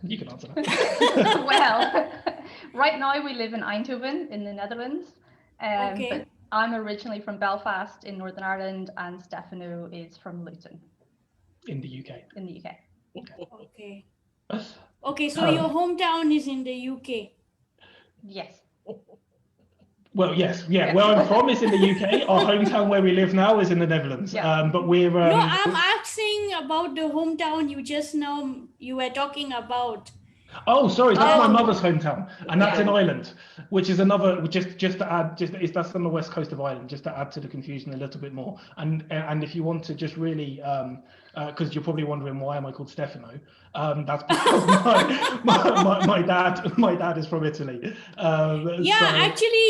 You can answer that. Well, right now we live in Eindhoven in the Netherlands. Okay. But I'm originally from Belfast in Northern Ireland, and Stefano is from Luton in the UK. in the UK. Okay. Okay, so your hometown is in the UK. Yes. Well, yes, yeah. Where I'm from is in the UK. Our hometown where we live now is in the Netherlands. Yeah. But we're No, I'm asking about the hometown you were talking about. Oh, sorry, that's my mother's hometown, and that's in Ireland, which is another. Just to add, that's on the west coast of Ireland. Just to add to the confusion a little bit more, and if you want to just really, because you're probably wondering why am I called Stefano? That's because my dad is from Italy. Actually,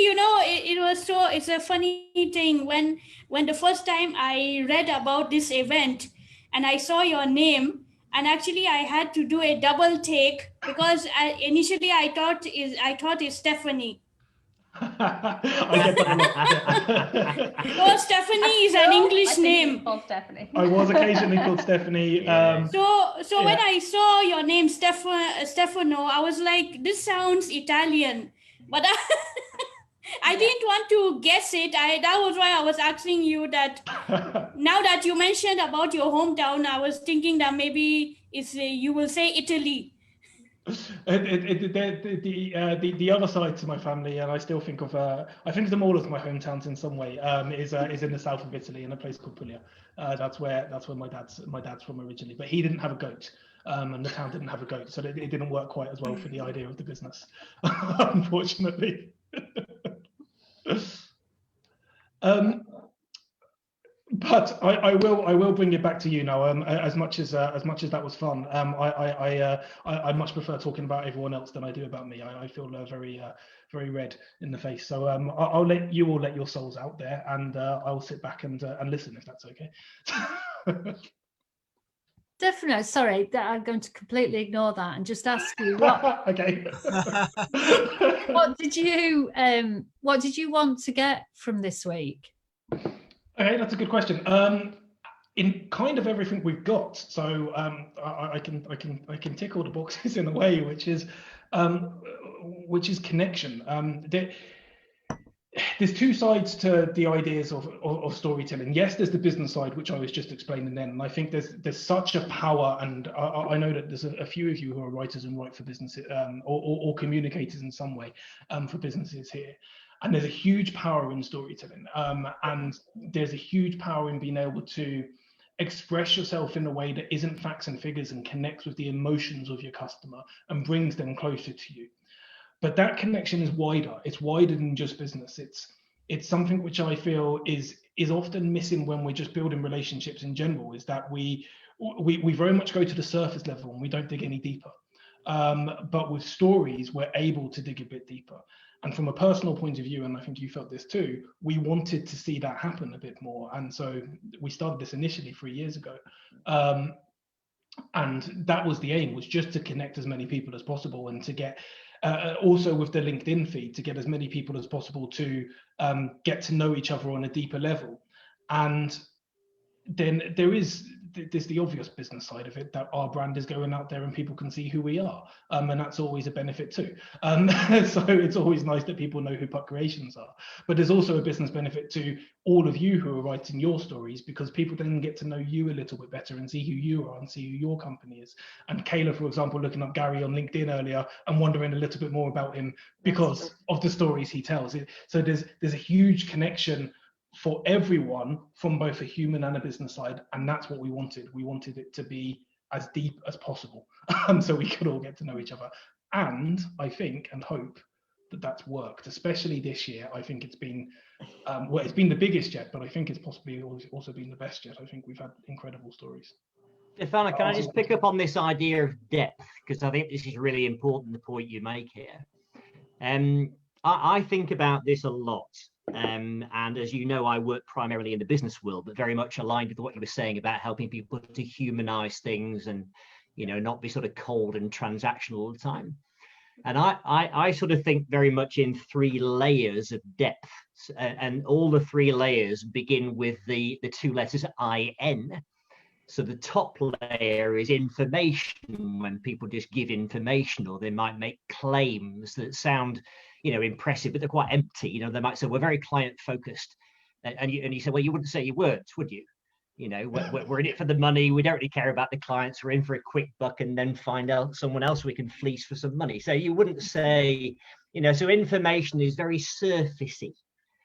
it's a funny thing when the first time I read about this event and I saw your name. And actually, I had to do a double take because initially I thought it's Stephanie. I get that a lot. No, Stephanie is an English name. Called Stephanie. I was occasionally called Stephanie. So when I saw your name Stefano, I was like, this sounds Italian, but I didn't want to guess it. That was why I was asking you that. Now that you mentioned about your hometown, I was thinking that maybe you will say Italy. The other side to my family, and I still think of I think of them all as my hometowns in some way. Is in the south of Italy in a place called Puglia. That's where my dad's from originally, but he didn't have a goat. And the town didn't have a goat, so it didn't work quite as well for the idea of the business, unfortunately. But I will bring it back to you now. As much as that was fun, I much prefer talking about everyone else than I do about me. I feel very red in the face. So I'll let you all let your souls out there, and I'll sit back and listen if that's okay. Definitely. Sorry, I'm going to completely ignore that and just ask you what. Okay. What did you want to get from this week? Okay, that's a good question. In kind of everything we've got, so I can tick all the boxes in a way, which is connection. There's two sides to the ideas of storytelling. Yes, there's the business side, which I was just explaining then, and I think there's such a power, and I know that there's a few of you who are writers and write for businesses or communicators in some way for businesses here. And there's a huge power in storytelling, and there's a huge power in being able to express yourself in a way that isn't facts and figures and connects with the emotions of your customer and brings them closer to you. But that connection is wider. It's wider than just business. It's something which I feel is often missing when we're just building relationships in general, is that we very much go to the surface level and we don't dig any deeper. But with stories, we're able to dig a bit deeper. And from a personal point of view, and I think you felt this too, we wanted to see that happen a bit more. And so we started this initially 3 years ago. And that was the aim, was just to connect as many people as possible and to get, also with the LinkedIn feed, to get as many people as possible to get to know each other on a deeper level. And then there's the obvious business side of it, that our brand is going out there and people can see who we are, and that's always a benefit too. So it's always nice that people know who Puck Creations are, but there's also a business benefit to all of you who are writing your stories, because people then get to know you a little bit better and see who you are and see who your company is. And Kayla, for example, looking up Gary on LinkedIn earlier and wondering a little bit more about him because of the stories he tells. So there's a huge connection for everyone from both a human and a business side, and that's what we wanted. We wanted it to be as deep as possible, so we could all get to know each other. And I think and hope that that's worked, especially this year. I think it's been it's been the biggest yet, but I think it's possibly also been the best yet. I think we've had incredible stories. Stefano, can I just pick up on this idea of depth, because I think this is really important, the point you make here. I think about this a lot. And as you know, I work primarily in the business world, but very much aligned with what you were saying about helping people to humanize things and, not be sort of cold and transactional all the time. And I sort of think very much in 3 layers of depth, and all the 3 layers begin with the 2 letters IN. So the top layer is information, when people just give information, or they might make claims that sound, impressive, but they're quite empty. They might say, we're very client focused. And you say, well, you wouldn't say you weren't, would you? We're in it for the money. We don't really care about the clients. We're in for a quick buck and then find out someone else we can fleece for some money. So you wouldn't say, so information is very surfacey.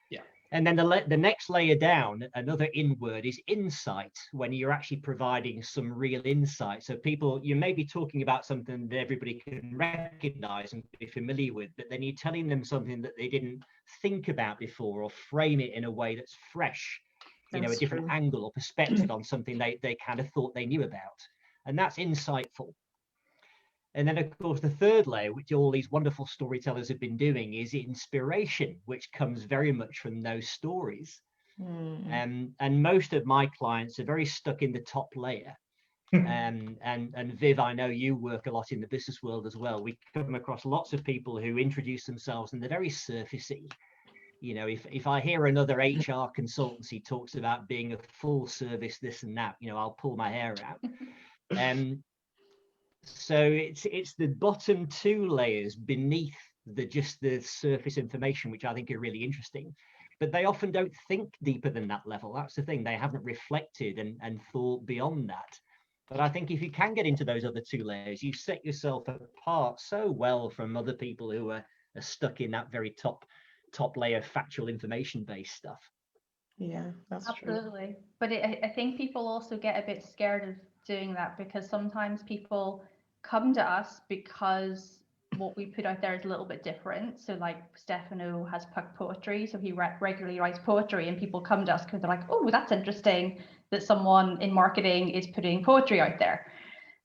Yeah. And then the next layer down, another in word, is insight, when you're actually providing some real insight. So you may be talking about something that everybody can recognize and be familiar with, but then you're telling them something that they didn't think about before, or frame it in a way that's fresh. A different angle or perspective on something they kind of thought they knew about. And that's insightful. And then, of course, the third layer, which all these wonderful storytellers have been doing, is inspiration, which comes very much from those stories. And most of my clients are very stuck in the top layer. And Viv, I know you work a lot in the business world as well. We come across lots of people who introduce themselves and they're very surfacey. If I hear another HR consultancy talks about being a full service, this and that, I'll pull my hair out. So it's the bottom two layers beneath just the surface information, which I think are really interesting. But they often don't think deeper than that level. That's the thing. They haven't reflected and thought beyond that. But I think if you can get into those other two layers, you set yourself apart so well from other people who are stuck in that very top layer factual information based stuff. Yeah, that's absolutely true. But I think people also get a bit scared of doing that, because sometimes people come to us because what we put out there is a little bit different. So like Stefano has Puck Poetry, so he regularly writes poetry, and people come to us because they're like, oh, that's interesting that someone in marketing is putting poetry out there,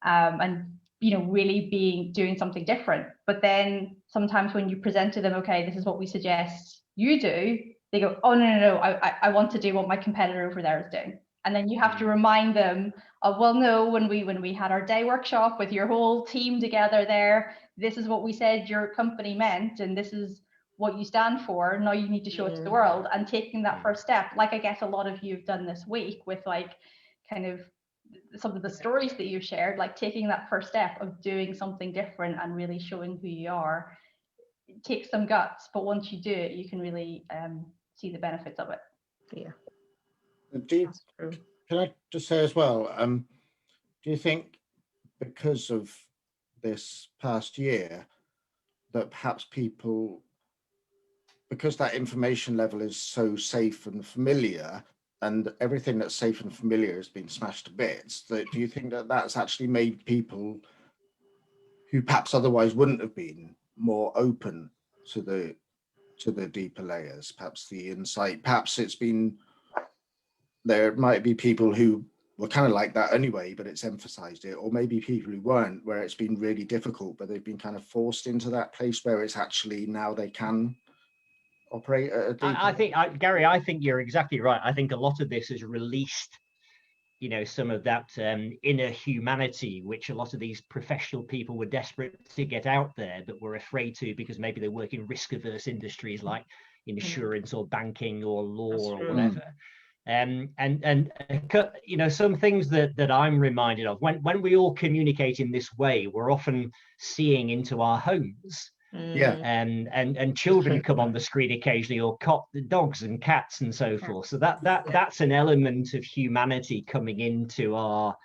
and really doing something different. But then sometimes when you present to them, okay, this is what we suggest you do, they go, oh, no, I want to do what my competitor over there is doing. And then you have to remind them of, well, no, when we had our day workshop with your whole team together there, this is what we said your company meant, and this is what you stand for. Now you need to show it to the world. And taking that first step, like I guess a lot of you have done this week with like kind of some of the stories that you've shared, like taking that first step of doing something different and really showing who you are. It takes some guts, but once you do it, you can really see the benefits of it. Yeah. That's true. Can I just say as well, do you think because of this past year that perhaps people, because that information level is so safe and familiar, and everything that's safe and familiar has been smashed to bits, do you think that that's actually made people who perhaps otherwise wouldn't have been more open to the deeper layers, perhaps the insight, perhaps there might be people who were kind of like that anyway, but it's emphasized it, or maybe people who weren't, where it's been really difficult, but they've been kind of forced into that place where it's actually now they can operate at a deeper. I think, Gary, I think you're exactly right. I think a lot of this has released, some of that inner humanity, which a lot of these professional people were desperate to get out there, but were afraid to, because maybe they work in risk-averse industries like insurance or banking or law or whatever. And some things that I'm reminded of when we all communicate in this way, we're often seeing into our homes. And children come on the screen occasionally, or dogs and cats and so forth. So that's an element of humanity coming into our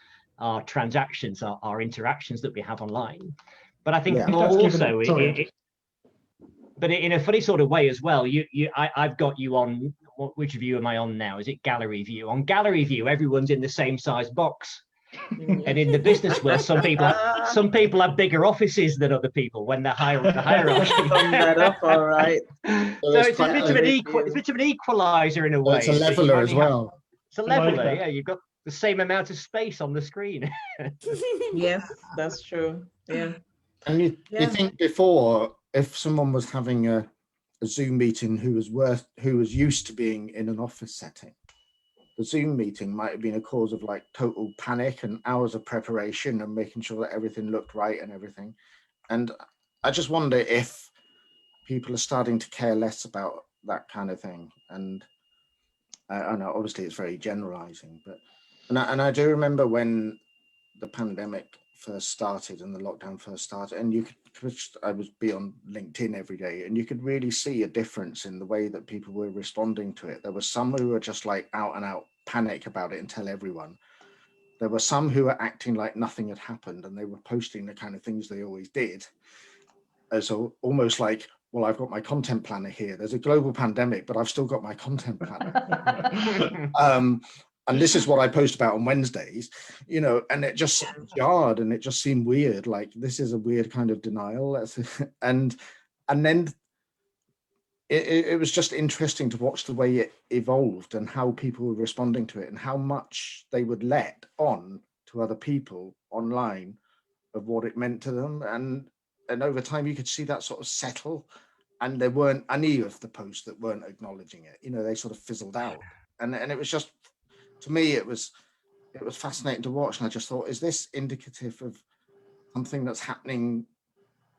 transactions, our interactions that we have online. But I think also, but in a funny sort of way as well. I've got you on. Which view am I on now? Is it gallery view? On gallery view, everyone's in the same size box. And in the business world, some people have bigger offices than other people when they're higher up the hierarchy. That up, all right. So it's a bit of an equalizer in a way. It's a leveler as well. It's a leveler, yeah. You've got the same amount of space on the screen. Yes, that's true. Yeah. And you think before, if someone was having a Zoom meeting who was used to being in an office setting, the Zoom meeting might have been a cause of like total panic and hours of preparation and making sure that everything looked right and everything. And I just wonder if people are starting to care less about that kind of thing. And I know obviously it's very generalizing, but And I do remember when the pandemic first started and the lockdown first started, and I would be on LinkedIn every day, and you could really see a difference in the way that people were responding to it. There were some who were just like out and out panic about it and tell everyone. There were some who were acting like nothing had happened, and they were posting the kind of things they always did, as almost like, well, I've got my content planner here. There's a global pandemic, but I've still got my content planner. And this is what I post about on Wednesdays, you know, and it just jarred, and it just seemed weird. Like, this is a weird kind of denial. And then it was just interesting to watch the way it evolved and how people were responding to it and how much they would let on to other people online of what it meant to them. And over time, you could see that sort of settle, and there weren't any of the posts that weren't acknowledging it. You know, they sort of fizzled out, and it was just, to me, it was fascinating to watch. And I just thought, is this indicative of something that's happening?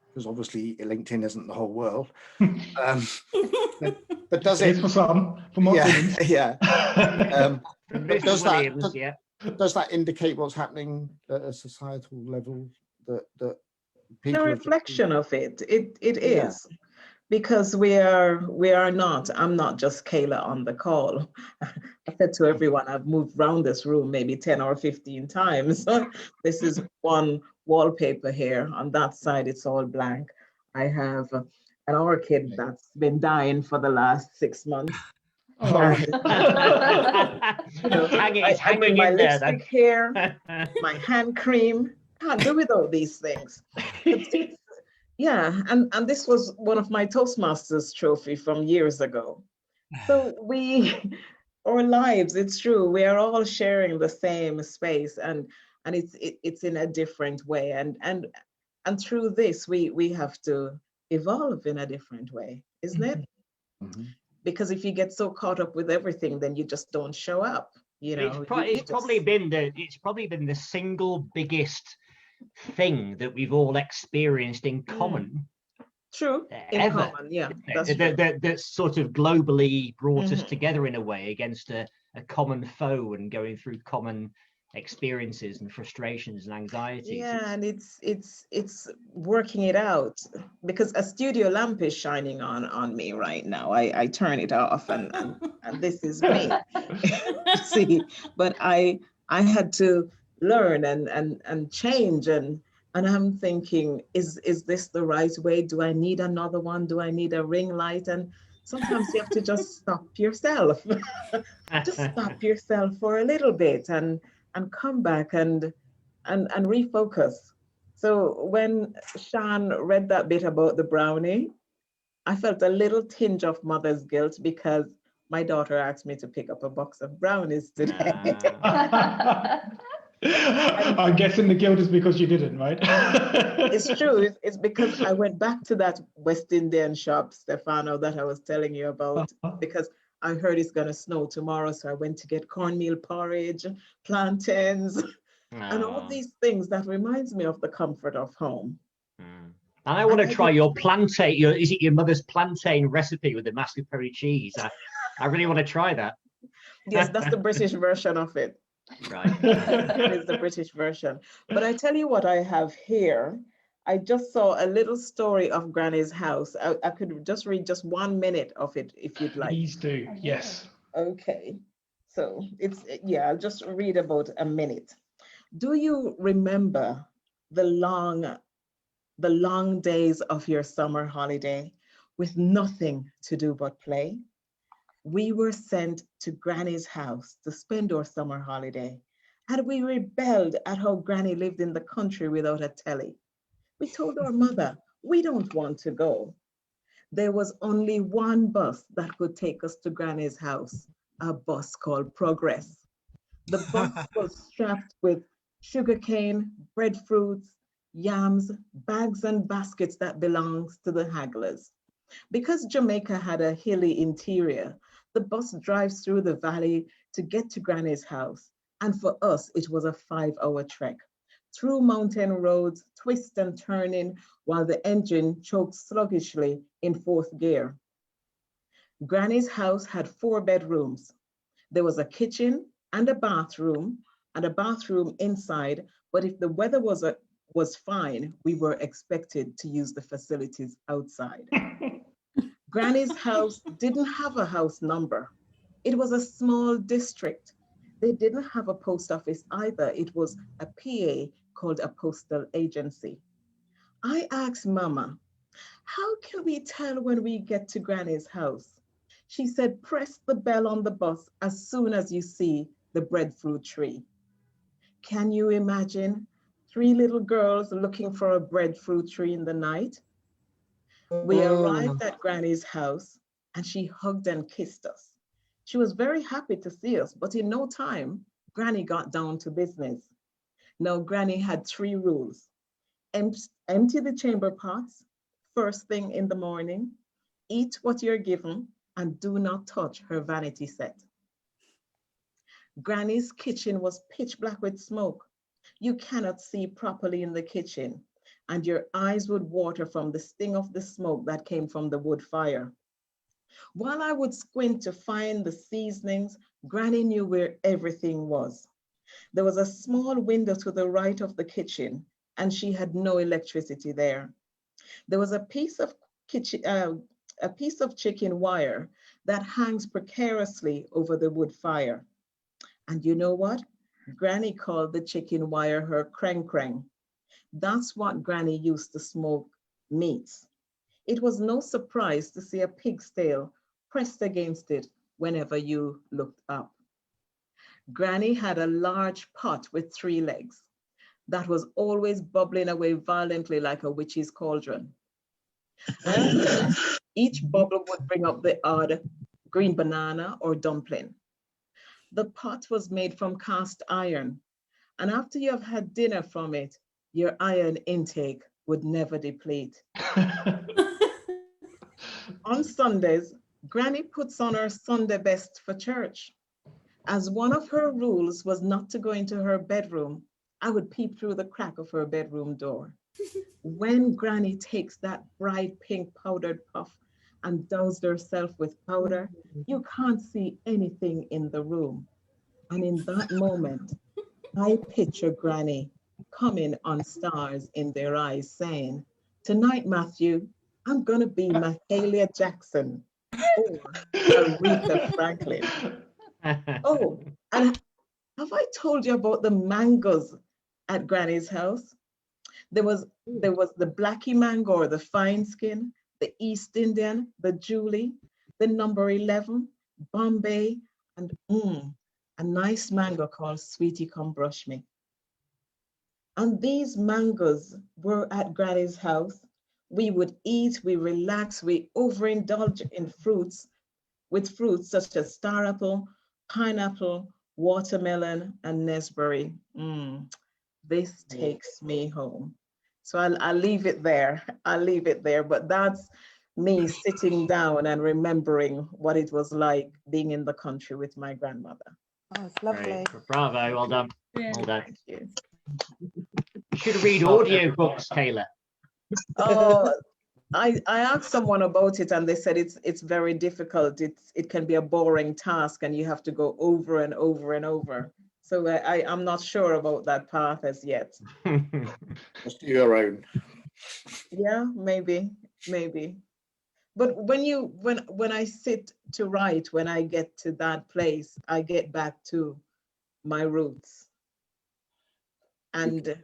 Because obviously LinkedIn isn't the whole world. But does it? For some, for more things. Yeah. But does that indicate what's happening at a societal level? That people a reflection of it. It is. Because we are not, I'm not just Kayla on the call. I said to everyone, I've moved around this room maybe 10 or 15 times. This is one wallpaper here. On that side, it's all blank. I have an orchid that's been dying for the last 6 months. Hanging my in there, lipstick here, my hand cream. Can't do without these things. Yeah, and this was one of my Toastmasters trophy from years ago. So our lives, it's true, we are all sharing the same space, and it's in a different way, and through this we have to evolve in a different way, isn't it? Mm-hmm. Because if you get so caught up with everything, then you just don't show up. You know, it's probably been the single biggest thing that we've all experienced in common. True. Ever. Common, yeah. That sort of globally brought us together in a way against a common foe and going through common experiences and frustrations and anxieties. Yeah, and it's working it out, because a studio lamp is shining on me right now. I turn it off and this is me. See, but I had to learn and change, and I'm thinking, is this the right way? Do I need another one? Do I need a ring light? And sometimes you have to just stop yourself. Just stop yourself for a little bit and come back and refocus. So when Sean read that bit about the brownie, I felt a little tinge of mother's guilt, because my daughter asked me to pick up a box of brownies today. I'm guessing the guilt is because you didn't, right? It's true. It's because I went back to that West Indian shop, Stefano, that I was telling you about, because I heard it's going to snow tomorrow. So I went to get cornmeal porridge, plantains, and all these things that reminds me of the comfort of home. And I want to try your plantain. Is it your mother's plantain recipe with the mascarpone cheese? I really want to try that. Yes, that's the British version of it. Right. That is the British version. But I tell you what I have here. I just saw a little story of Granny's house. I could just read just 1 minute of it if you'd like. Please do, yes. Okay. So I'll just read about a minute. Do you remember the long days of your summer holiday with nothing to do but play? We were sent to Granny's house to spend our summer holiday, and we rebelled at how Granny lived in the country without a telly. We told our mother, we don't want to go. There was only one bus that could take us to Granny's house, a bus called Progress. The bus was strapped with sugarcane, breadfruits, yams, bags and baskets that belongs to the hagglers. Because Jamaica had a hilly interior, the bus drives through the valley to get to Granny's house. And for us, it was a 5-hour trek through mountain roads, twist and turning, while the engine choked sluggishly in 4th gear. Granny's house had 4 bedrooms. There was a kitchen and a bathroom, and a bathroom inside, but if the weather was fine, we were expected to use the facilities outside. Granny's house didn't have a house number. It was a small district. They didn't have a post office either. It was a PA called a postal agency. I asked Mama, how can we tell when we get to Granny's house? She said, press the bell on the bus as soon as you see the breadfruit tree. Can you imagine 3 little girls looking for a breadfruit tree in the night? We arrived at Granny's house and she hugged and kissed us. She was very happy to see us, but in no time, Granny got down to business. Now, Granny had 3 rules. Empty the chamber pots first thing in the morning, eat what you're given, and do not touch her vanity set. Granny's kitchen was pitch black with smoke. You cannot see properly in the kitchen, and your eyes would water from the sting of the smoke that came from the wood fire. While I would squint to find the seasonings, Granny knew where everything was. There was a small window to the right of the kitchen, and she had no electricity there. There was a piece of chicken wire that hangs precariously over the wood fire. And you know what? Granny called the chicken wire her kreng kreng. That's what Granny used to smoke meats. It was no surprise to see a pig's tail pressed against it whenever you looked up. Granny had a large pot with 3 legs that was always bubbling away violently like a witch's cauldron. Each bubble would bring up the odd green banana or dumpling. The pot was made from cast iron, and after you have had dinner from it, your iron intake would never deplete. On Sundays, Granny puts on her Sunday best for church. As one of her rules was not to go into her bedroom, I would peep through the crack of her bedroom door. When Granny takes that bright pink powdered puff and doused herself with powder, you can't see anything in the room. And in that moment, I picture Granny coming on stars in their eyes saying, tonight, Matthew, I'm gonna be Mahalia Jackson or Aretha Franklin. Oh, and have I told you about the mangoes at Granny's house? There was the Blackie mango or the fine skin, the East Indian, the Julie, the number 11, Bombay, and a nice mango called Sweetie Come Brush Me. And these mangoes were at Granny's house. We would eat, we relax, we overindulge in fruits, with fruits such as star apple, pineapple, watermelon, and Nesberry. This takes me home. So I'll leave it there. I'll leave it there. But that's me sitting down and remembering what it was like being in the country with my grandmother. Oh, it's lovely. Great. Bravo, well done. Yeah. Well done. Thank you. You should read audio books, Kayla. Oh, I asked someone about it and they said it's very difficult. It can be a boring task and you have to go over and over and over. So I'm not sure about that path as yet. Just do your own. Yeah, maybe. But when I sit to write, when I get to that place, I get back to my roots. And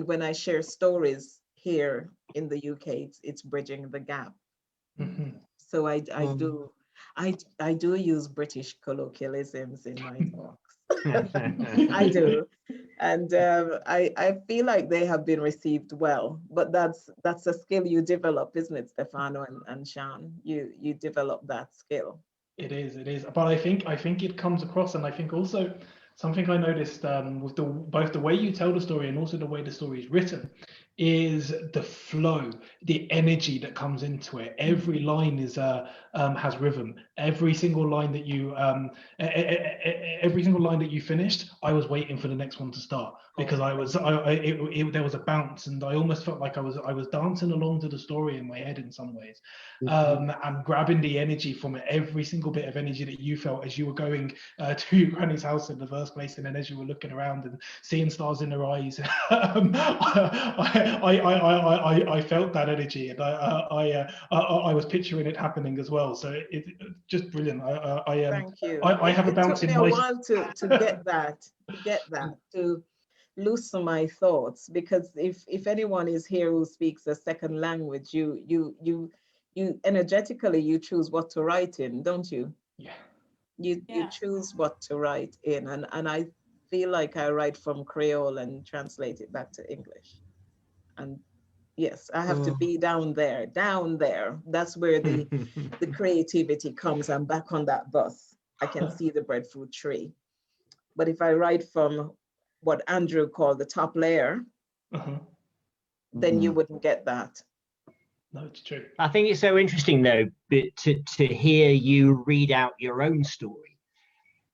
when I share stories here in the UK, it's bridging the gap. Mhm. So I do use British colloquialisms in my talks. I do, and I feel like they have been received well. But that's a skill you develop, isn't it, Stefano and Sean? You develop that skill. It is. But I think it comes across, and I think also something I noticed with both the way you tell the story and also the way the story is written is the flow, the energy that comes into it. Every line is has rhythm. Every single line that you every single line that you finished, I was waiting for the next one to start, because there was a bounce, and I almost felt like I was dancing along to the story in my head in some ways, and grabbing the energy from it, every single bit of energy that you felt as you were going to your granny's house in the first place, and then as you were looking around and seeing stars in her eyes. I felt that energy, and I was picturing it happening as well. So it's just brilliant. Thank you. I have a bounce It in took me my. a while to get that, to loosen my thoughts, because if anyone is here who speaks a second language, you energetically you choose what to write in, don't you? Yeah. You choose what to write in, and I feel like I write from Creole and translate it back to English. And yes, I have to be down there. That's where the creativity comes. I'm back on that bus. I can see the breadfruit tree. But if I write from what Andrew called the top layer, then you wouldn't get that. No, it's true. I think it's so interesting, though, to hear you read out your own story,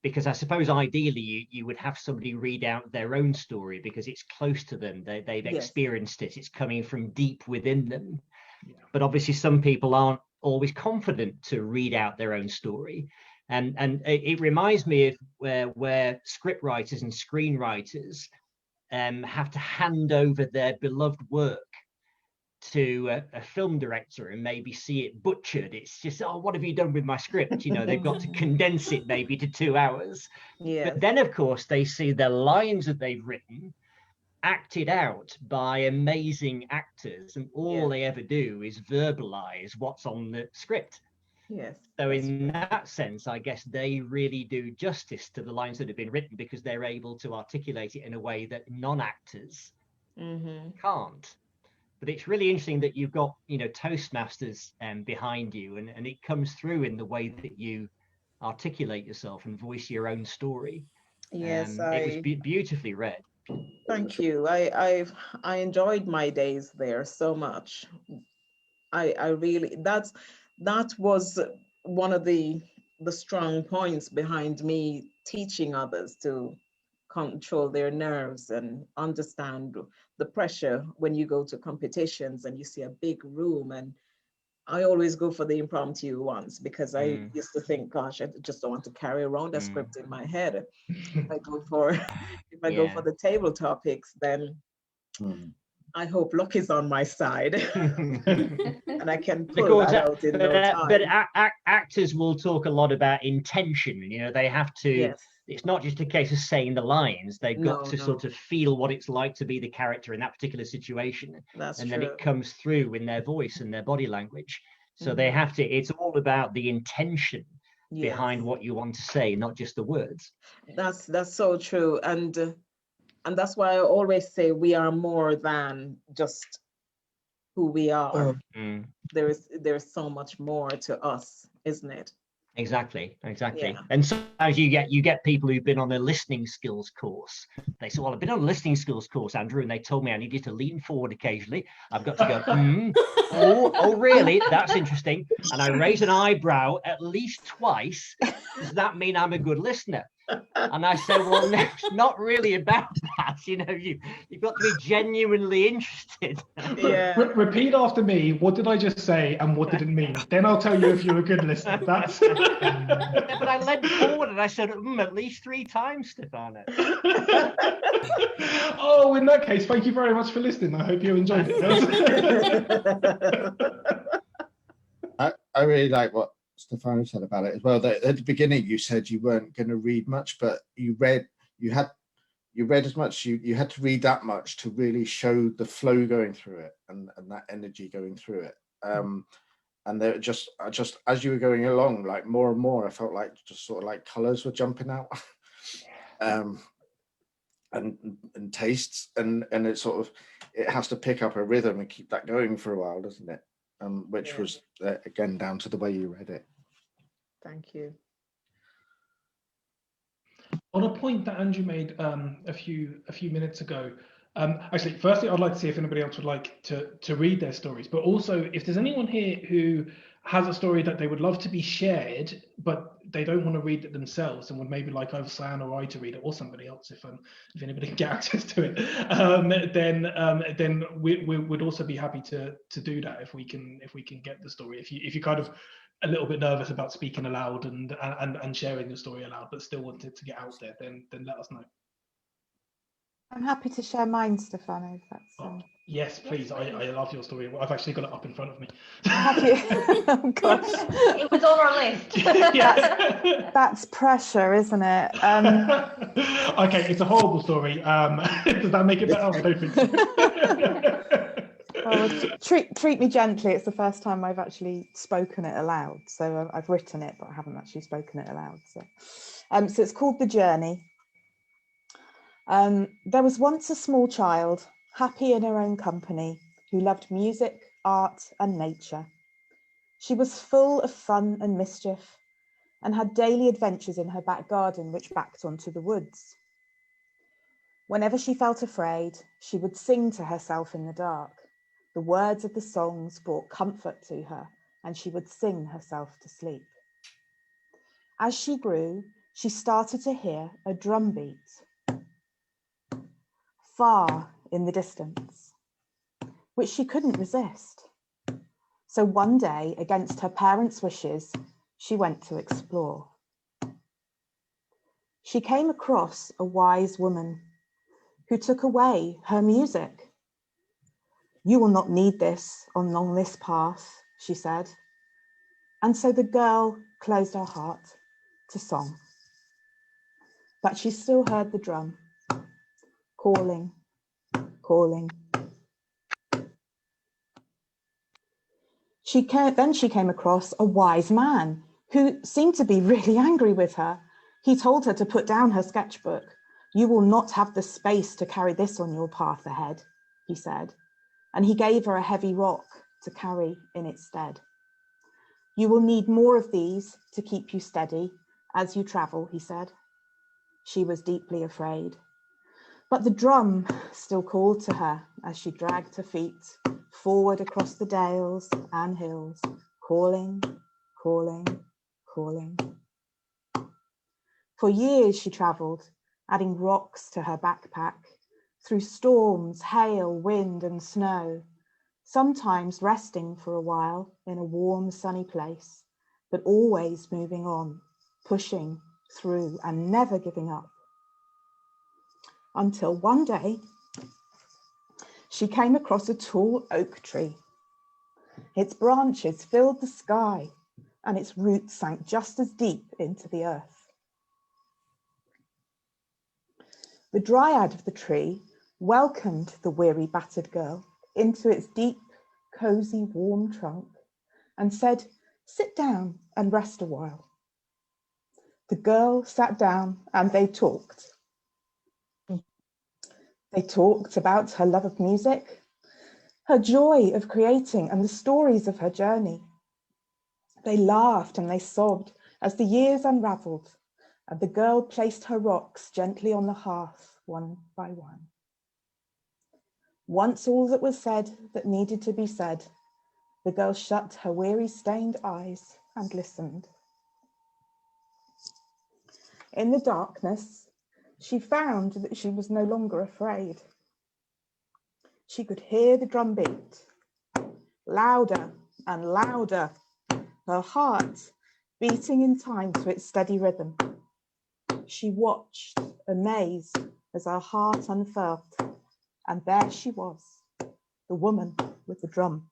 because I suppose ideally you would have somebody read out their own story because it's close to them. They've experienced it. It's coming from deep within them. Yeah. But obviously some people aren't always confident to read out their own story. And it reminds me of where script writers and screenwriters have to hand over their beloved work to a film director and maybe see it butchered. It's just, oh, what have you done with my script? You know, they've got to condense it maybe to 2 hours. Yeah. But then, of course, they see the lines that they've written acted out by amazing actors, and all they ever do is verbalize what's on the script. Yes. So in that sense, I guess they really do justice to the lines that have been written, because they're able to articulate it in a way that non-actors can't. But it's really interesting that you've got, you know, Toastmasters behind you, and it comes through in the way that you articulate yourself and voice your own story. Yes, it was beautifully read. Thank you. I enjoyed my days there so much. I really, that was one of the strong points behind me teaching others to control their nerves and understand the pressure when you go to competitions and you see a big room. And I always go for the impromptu ones, because I used to think, gosh, I just don't want to carry around a script in my head. If I go for the table topics, then I hope luck is on my side and I can pull that out in no time. But actors will talk a lot about intention. You know, they have to, it's not just a case of saying the lines. They've got to sort of feel what it's like to be the character in that particular situation. And then it comes through in their voice and their body language. So they have to, it's all about the intention behind what you want to say, not just the words. That's so true. And that's why I always say we are more than just who we are. There's so much more to us, isn't it? Exactly. Yeah. And sometimes you get people who've been on a listening skills course. They say, well, I've been on a listening skills course, Andrew, and they told me I needed to lean forward occasionally. I've got to go, oh, really? That's interesting. And I raise an eyebrow at least twice. Does that mean I'm a good listener? And I said, well, no, it's not really about that. You know, you've got to be genuinely interested. Repeat after me. What did I just say and what did it mean? Then I'll tell you if you're a good listener. That's but I leant forward and I said, at least 3 times, Stefano. Oh, in that case, thank you very much for listening. I hope you enjoyed it. I really like what Stefano said about it as well. That at the beginning you said you weren't going to read much, but you read as much. You had to read that much to really show the flow going through it and that energy going through it. And there just as you were going along, like more and more, I felt like just sort of like colors were jumping out, and tastes, and it sort of, it has to pick up a rhythm and keep that going for a while, doesn't it? Which was again down to the way you read it. Thank you. On a point that Andrew made a few minutes ago, Actually, firstly, I'd like to see if anybody else would like to read their stories, but also if there's anyone here who has a story that they would love to be shared, but they don't want to read it themselves and would maybe like either Cyan or I to read it, or somebody else if anybody can get access to it, then we would also be happy to do that if we can get the story. If you're kind of a little bit nervous about speaking aloud and sharing the story aloud, but still wanted to get out there, then let us know. I'm happy to share mine, Stefano, if that's... Yes, please. I love your story. I've actually got it up in front of me. Have you? Oh, gosh. It was on our list. That's pressure, isn't it? Okay, it's a horrible story. Does that make it better? I don't think so. Oh, treat me gently. It's the first time I've actually spoken it aloud. So I've written it, but I haven't actually spoken it aloud. So it's called The Journey. There was once a small child, happy in her own company, who loved music, art, and nature. She was full of fun and mischief and had daily adventures in her back garden, which backed onto the woods. Whenever she felt afraid, she would sing to herself in the dark. The words of the songs brought comfort to her, and she would sing herself to sleep. As she grew, she started to hear a drum beat far in the distance, which she couldn't resist. So one day, against her parents' wishes, she went to explore. She came across a wise woman who took away her music. "You will not need this along this path," she said. And so the girl closed her heart to song. But she still heard the drum, calling, calling. Then she came across a wise man who seemed to be really angry with her. He told her to put down her sketchbook. "You will not have the space to carry this on your path ahead," he said. And he gave her a heavy rock to carry in its stead. "You will need more of these to keep you steady as you travel," he said. She was deeply afraid. But the drum still called to her as she dragged her feet forward across the dales and hills, calling, calling, calling. For years she travelled, adding rocks to her backpack, through storms, hail, wind, and snow, sometimes resting for a while in a warm, sunny place, but always moving on, pushing through and never giving up. Until one day, she came across a tall oak tree. Its branches filled the sky, and its roots sank just as deep into the earth. The dryad of the tree welcomed the weary, battered girl into its deep, cozy, warm trunk and said, "Sit down and rest a while." The girl sat down and they talked. They talked about her love of music, her joy of creating, and the stories of her journey. They laughed and they sobbed as the years unravelled, and the girl placed her rocks gently on the hearth, one by one. Once all that was said that needed to be said, the girl shut her weary-stained eyes and listened. In the darkness, she found that she was no longer afraid. She could hear the drum beat, louder and louder, her heart beating in time to its steady rhythm. She watched, amazed, as her heart unfurled, and there she was, the woman with the drum.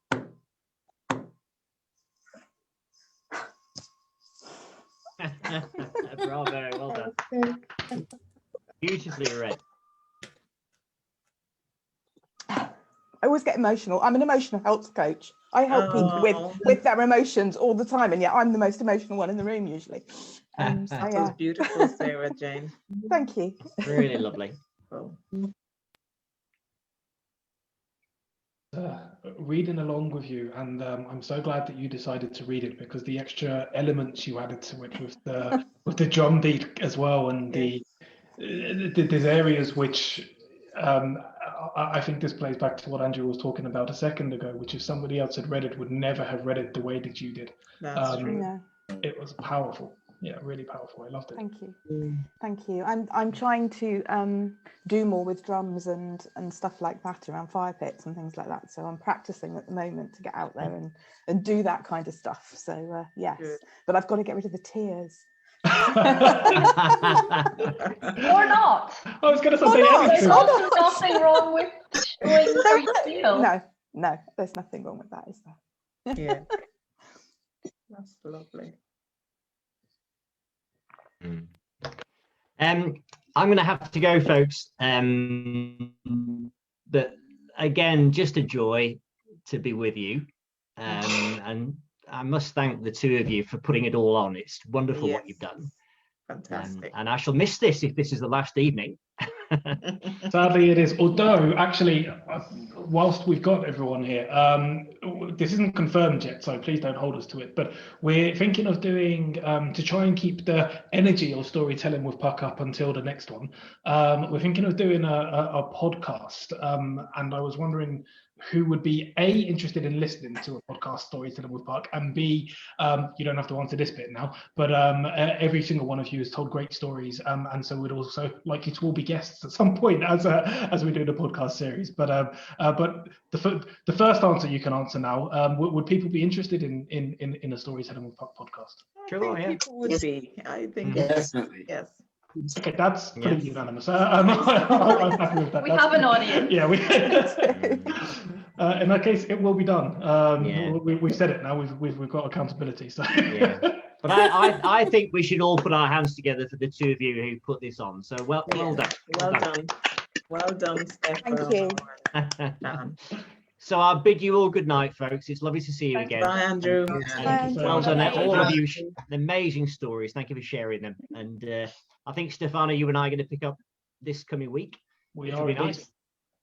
Bravo, well done. Beautifully read. I always get emotional. I'm an emotional health coach. I help people with their emotions all the time, and yet I'm the most emotional one in the room usually. That was beautiful, Sarah Jane. Thank you. Really lovely. Reading along with you, and I'm so glad that you decided to read it, because the extra elements you added to it with the drum beat as well, and there's areas which I think this plays back to what Andrew was talking about a second ago, which if somebody else had read it, would never have read it the way that you did. That's true. No, It was powerful. Yeah, really powerful. I loved it. thank you. Thank you. I'm trying to do more with drums and stuff like that around fire pits and things like that. So I'm practicing at the moment to get out there and do that kind of stuff. So yes, Good. but I've got to get rid of the tears. Or not. I was going to say not. There's anything. also nothing wrong with showing how you feel. No, there's nothing wrong with that, is there? Yeah. That's lovely. I'm going to have to go, folks. But again, just a joy to be with you. And I must thank the two of you for putting it all on. It's wonderful what you've done. Fantastic. And I shall miss this if this is the last evening. Sadly, it is. Although, actually, whilst we've got everyone here, this isn't confirmed yet, so please don't hold us to it. But we're thinking of doing, to try and keep the energy of storytelling with Puck up until the next one. We're thinking of doing a podcast, and I was wondering who would be A, interested in listening to a podcast, Storytelling with Puck, and B, you don't have to answer this bit now, but every single one of you has told great stories, and so we'd also like you to all be guests at some point as we do the podcast series. But the first answer you can answer now, would people be interested in a Storytelling with Puck podcast? Sure, yeah. People would be. I think Definitely. yes. Okay, that's pretty unanimous. I'm happy with that. We have an audience. Yeah, in that case, it will be done. We've said it now. We've got accountability. So Yeah. But I think we should all put our hands together for the two of you who put this on. So well done. Well done. Well done, Steph. Thank you. So I'll bid you all good night, folks. It's lovely to see you again. Bye, Andrew. Thank you so Well much. done, Bye. all of you. Amazing stories. Thank you for sharing them. And I think, Stefano, you and I are going to pick up this coming week. We which are will be indeed. nice.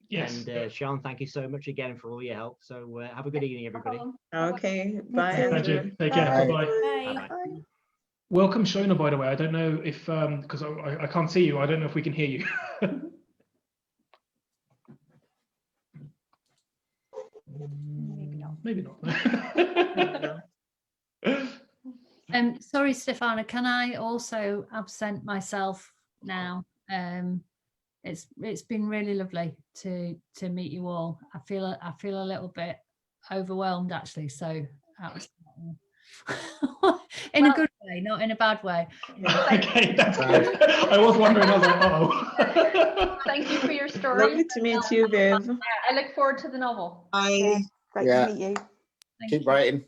Yes. And Sean, thank you so much again for all your help. So have a good evening, everybody. Okay. Bye, too. Thank you. Andrew. Take care. Bye. Bye-bye. Bye. Welcome, Shona, by the way. I don't know if, because I can't see you, I don't know if we can hear you. Maybe not. Sorry, Stefano, can I also absent myself now? It's been really lovely to meet you all. I feel a little bit overwhelmed actually. So in a good way, not in a bad way. Okay, that's good. I was wondering, I was like, uh-oh. Thank you for your story. Lovely to meet you, Viv. I look forward to the novel. Bye. Great Yeah. to meet you. Thank Keep you. writing.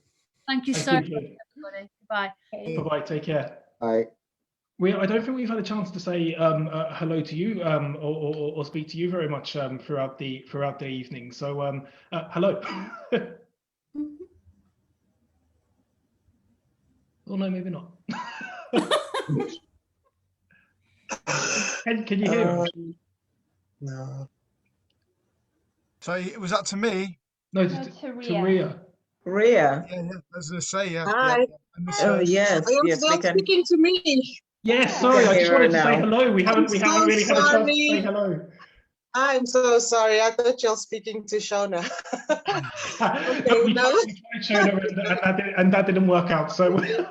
Thank you so Thank much, you. everybody. Goodbye. Bye-bye, take care. Bye. I don't think we've had a chance to say hello to you or speak to you very much throughout the evening. So hello. Oh no, maybe not. Can you hear me? No. So was that to me? No, No, to Ria. Ria. Ria. Yeah, I was going to say, yeah. Hi. Yeah. And this, Oh, yes. I am Yes, we still can. speaking to me. Yes, sorry, I just hear wanted to her say now. hello. We haven't so really had a chance to say sorry. hello. I'm so sorry. I thought you're speaking to Shona. We now tried Shona and that didn't work out. So Yeah.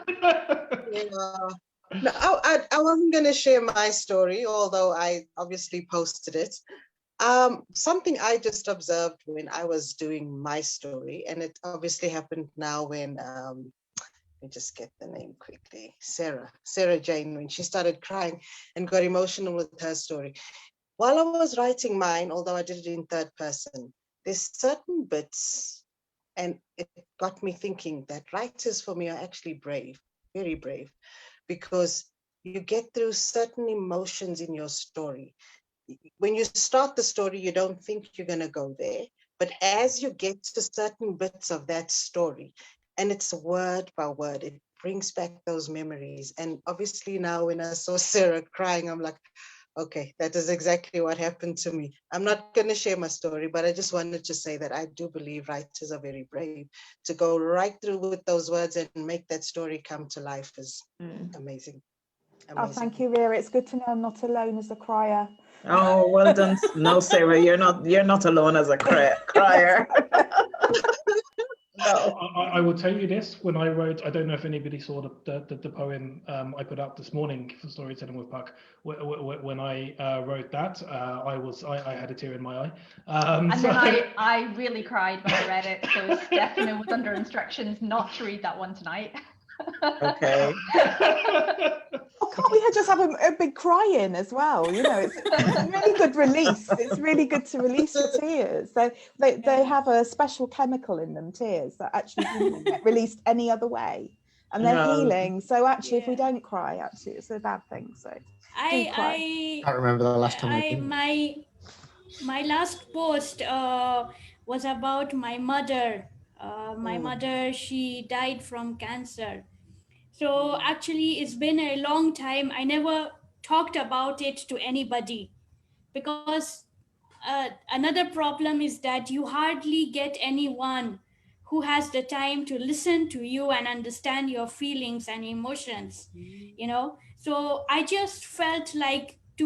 No, I wasn't going to share my story, although I obviously posted it. Something I just observed when I was doing my story, and it obviously happened now when, let me just get the name quickly, Sarah Jane, when she started crying and got emotional with her story. While I was writing mine, although I did it in third person, there's certain bits, and it got me thinking that writers for me are actually brave, very brave, because you get through certain emotions in your story. When you start the story, you don't think you're going to go there, but as you get to certain bits of that story, and it's word by word, it brings back those memories. And obviously now when I saw Sarah crying, I'm like, okay, that is exactly what happened to me. I'm not going to share my story, but I just wanted to say that I do believe writers are very brave. To go right through with those words and make that story come to life is amazing. Oh, thank you, Rhea. It's good to know I'm not alone as a crier. Oh, well done. No, Sarah, you're not alone as a crier. No. I will tell you this, when I wrote, I don't know if anybody saw the poem I put out this morning for Storytelling with Puck. When I wrote that, I had a tear in my eye. And then I really cried when I read it, so Stefano was under instructions not to read that one tonight. Okay. Oh, can't we just have a big cry in as well? You know, it's a really good release. It's really good to release your tears. They have a special chemical in them, tears, that actually don't get released any other way, and they're healing. So actually, if we don't cry, actually, it's a bad thing. So I can't remember the last time. My last post was about my mother. My mother, she died from cancer. So actually, it's been a long time. I never talked about it to anybody because another problem is that you hardly get anyone who has the time to listen to you and understand your feelings and emotions, you know. So I just felt like I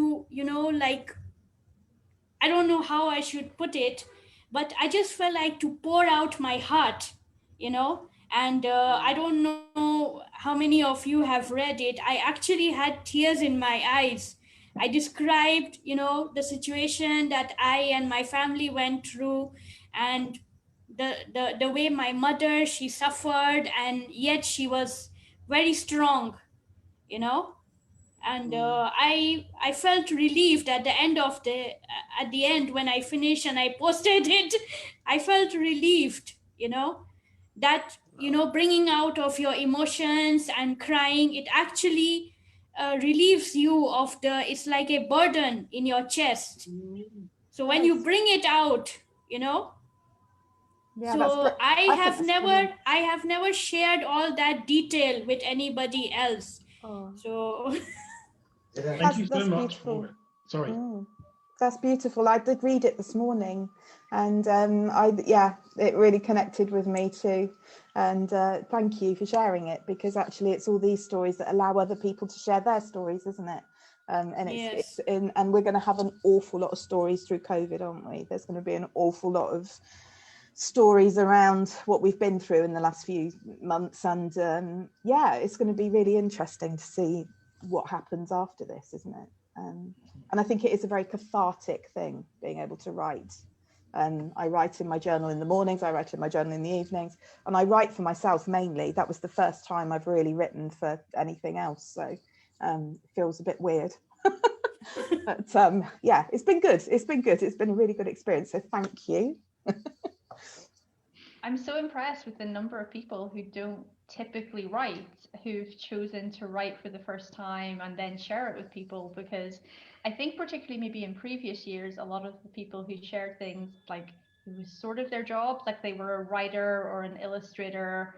don't know how I should put it, but I just felt like to pour out my heart, you know. And I don't know how many of you have read it. I actually had tears in my eyes. I described, you know, the situation that I and my family went through, and the way my mother, she suffered, and yet she was very strong, you know. And I felt relieved at the end when I finished and I posted it. I felt relieved, you know, that, you know, bringing out of your emotions and crying, it actually relieves you of it's like a burden in your chest. So when you bring it out, you know. Yeah, so I have never shared all that detail with anybody else. So thank you so much for it. Sorry. That's beautiful. I did read it this morning, and it really connected with me too. And thank you for sharing it, because actually it's all these stories that allow other people to share their stories, isn't it? And and we're going to have an awful lot of stories through COVID, aren't we? There's going to be an awful lot of stories around what we've been through in the last few months, and it's going to be really interesting to see what happens after this, isn't it? And I think it is a very cathartic thing, being able to write. I write in my journal in the mornings, I write in my journal in the evenings, and I write for myself mainly. That was the first time I've really written for anything else, so it feels a bit weird. But it's been good. It's been a really good experience, so thank you. I'm so impressed with the number of people who don't typically write, who've chosen to write for the first time and then share it with people, because I think particularly maybe in previous years, a lot of the people who shared things, like it was sort of their job, like they were a writer or an illustrator,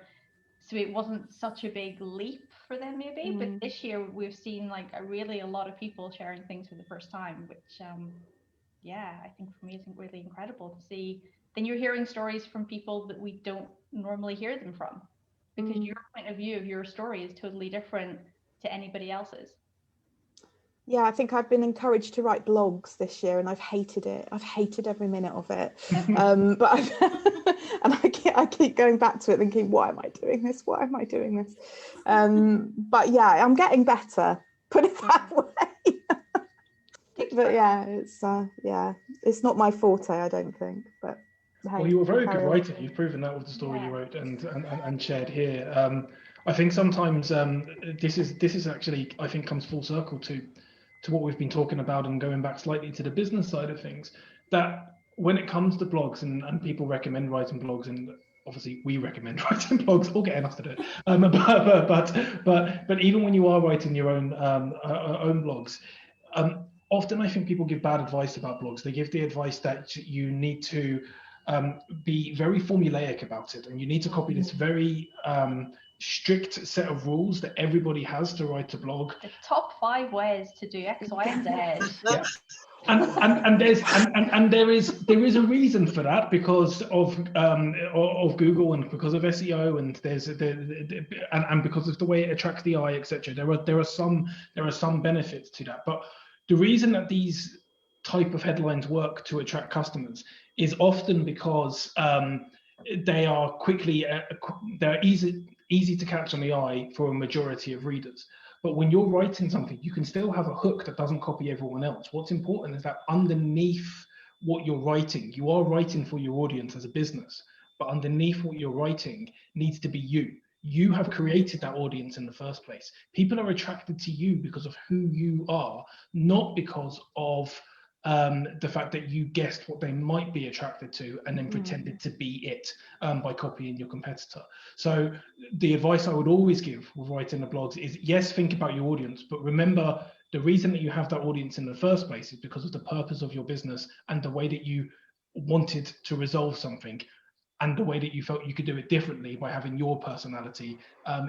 so it wasn't such a big leap for them maybe. But this year we've seen like a lot of people sharing things for the first time, which I think for me is really incredible to see. Then you're hearing stories from people that we don't normally hear them from, because your point of view of your story is totally different to anybody else's. Yeah, I think I've been encouraged to write blogs this year, and I've hated it. I've hated every minute of it. But I keep going back to it thinking, why am I doing this? Why am I doing this? But yeah, I'm getting better, put it that way. But yeah, it's not my forte, I don't think. But well, you're a very good writer. You've proven that with the story you wrote and shared here. I think sometimes this is actually, I think, comes full circle to what we've been talking about, and going back slightly to the business side of things, that when it comes to blogs and people recommend writing blogs, and obviously we recommend writing blogs or getting us to do it, but even when you are writing your own blogs, often I think people give bad advice about blogs. They give the advice that you need to be very formulaic about it, and you need to copy this very strict set of rules that everybody has to write a blog. The top 5 ways to do X, Y, and Z. Yeah. And there is a reason for that because of Google and because of SEO and because of the way it attracts the eye, etc. There are some benefits to that, but the reason that these type of headlines work to attract customers is often because they are they're easy to catch on the eye for a majority of readers. But when you're writing something, you can still have a hook that doesn't copy everyone else. What's important is that underneath what you're writing, you are writing for your audience as a business, but underneath what you're writing needs to be you. You have created that audience in the first place. People are attracted to you because of who you are, not because of the fact that you guessed what they might be attracted to and then pretended to be it by copying your competitor. So the advice I would always give with writing the blogs is, yes, think about your audience, but remember the reason that you have that audience in the first place is because of the purpose of your business and the way that you wanted to resolve something and the way that you felt you could do it differently by having your personality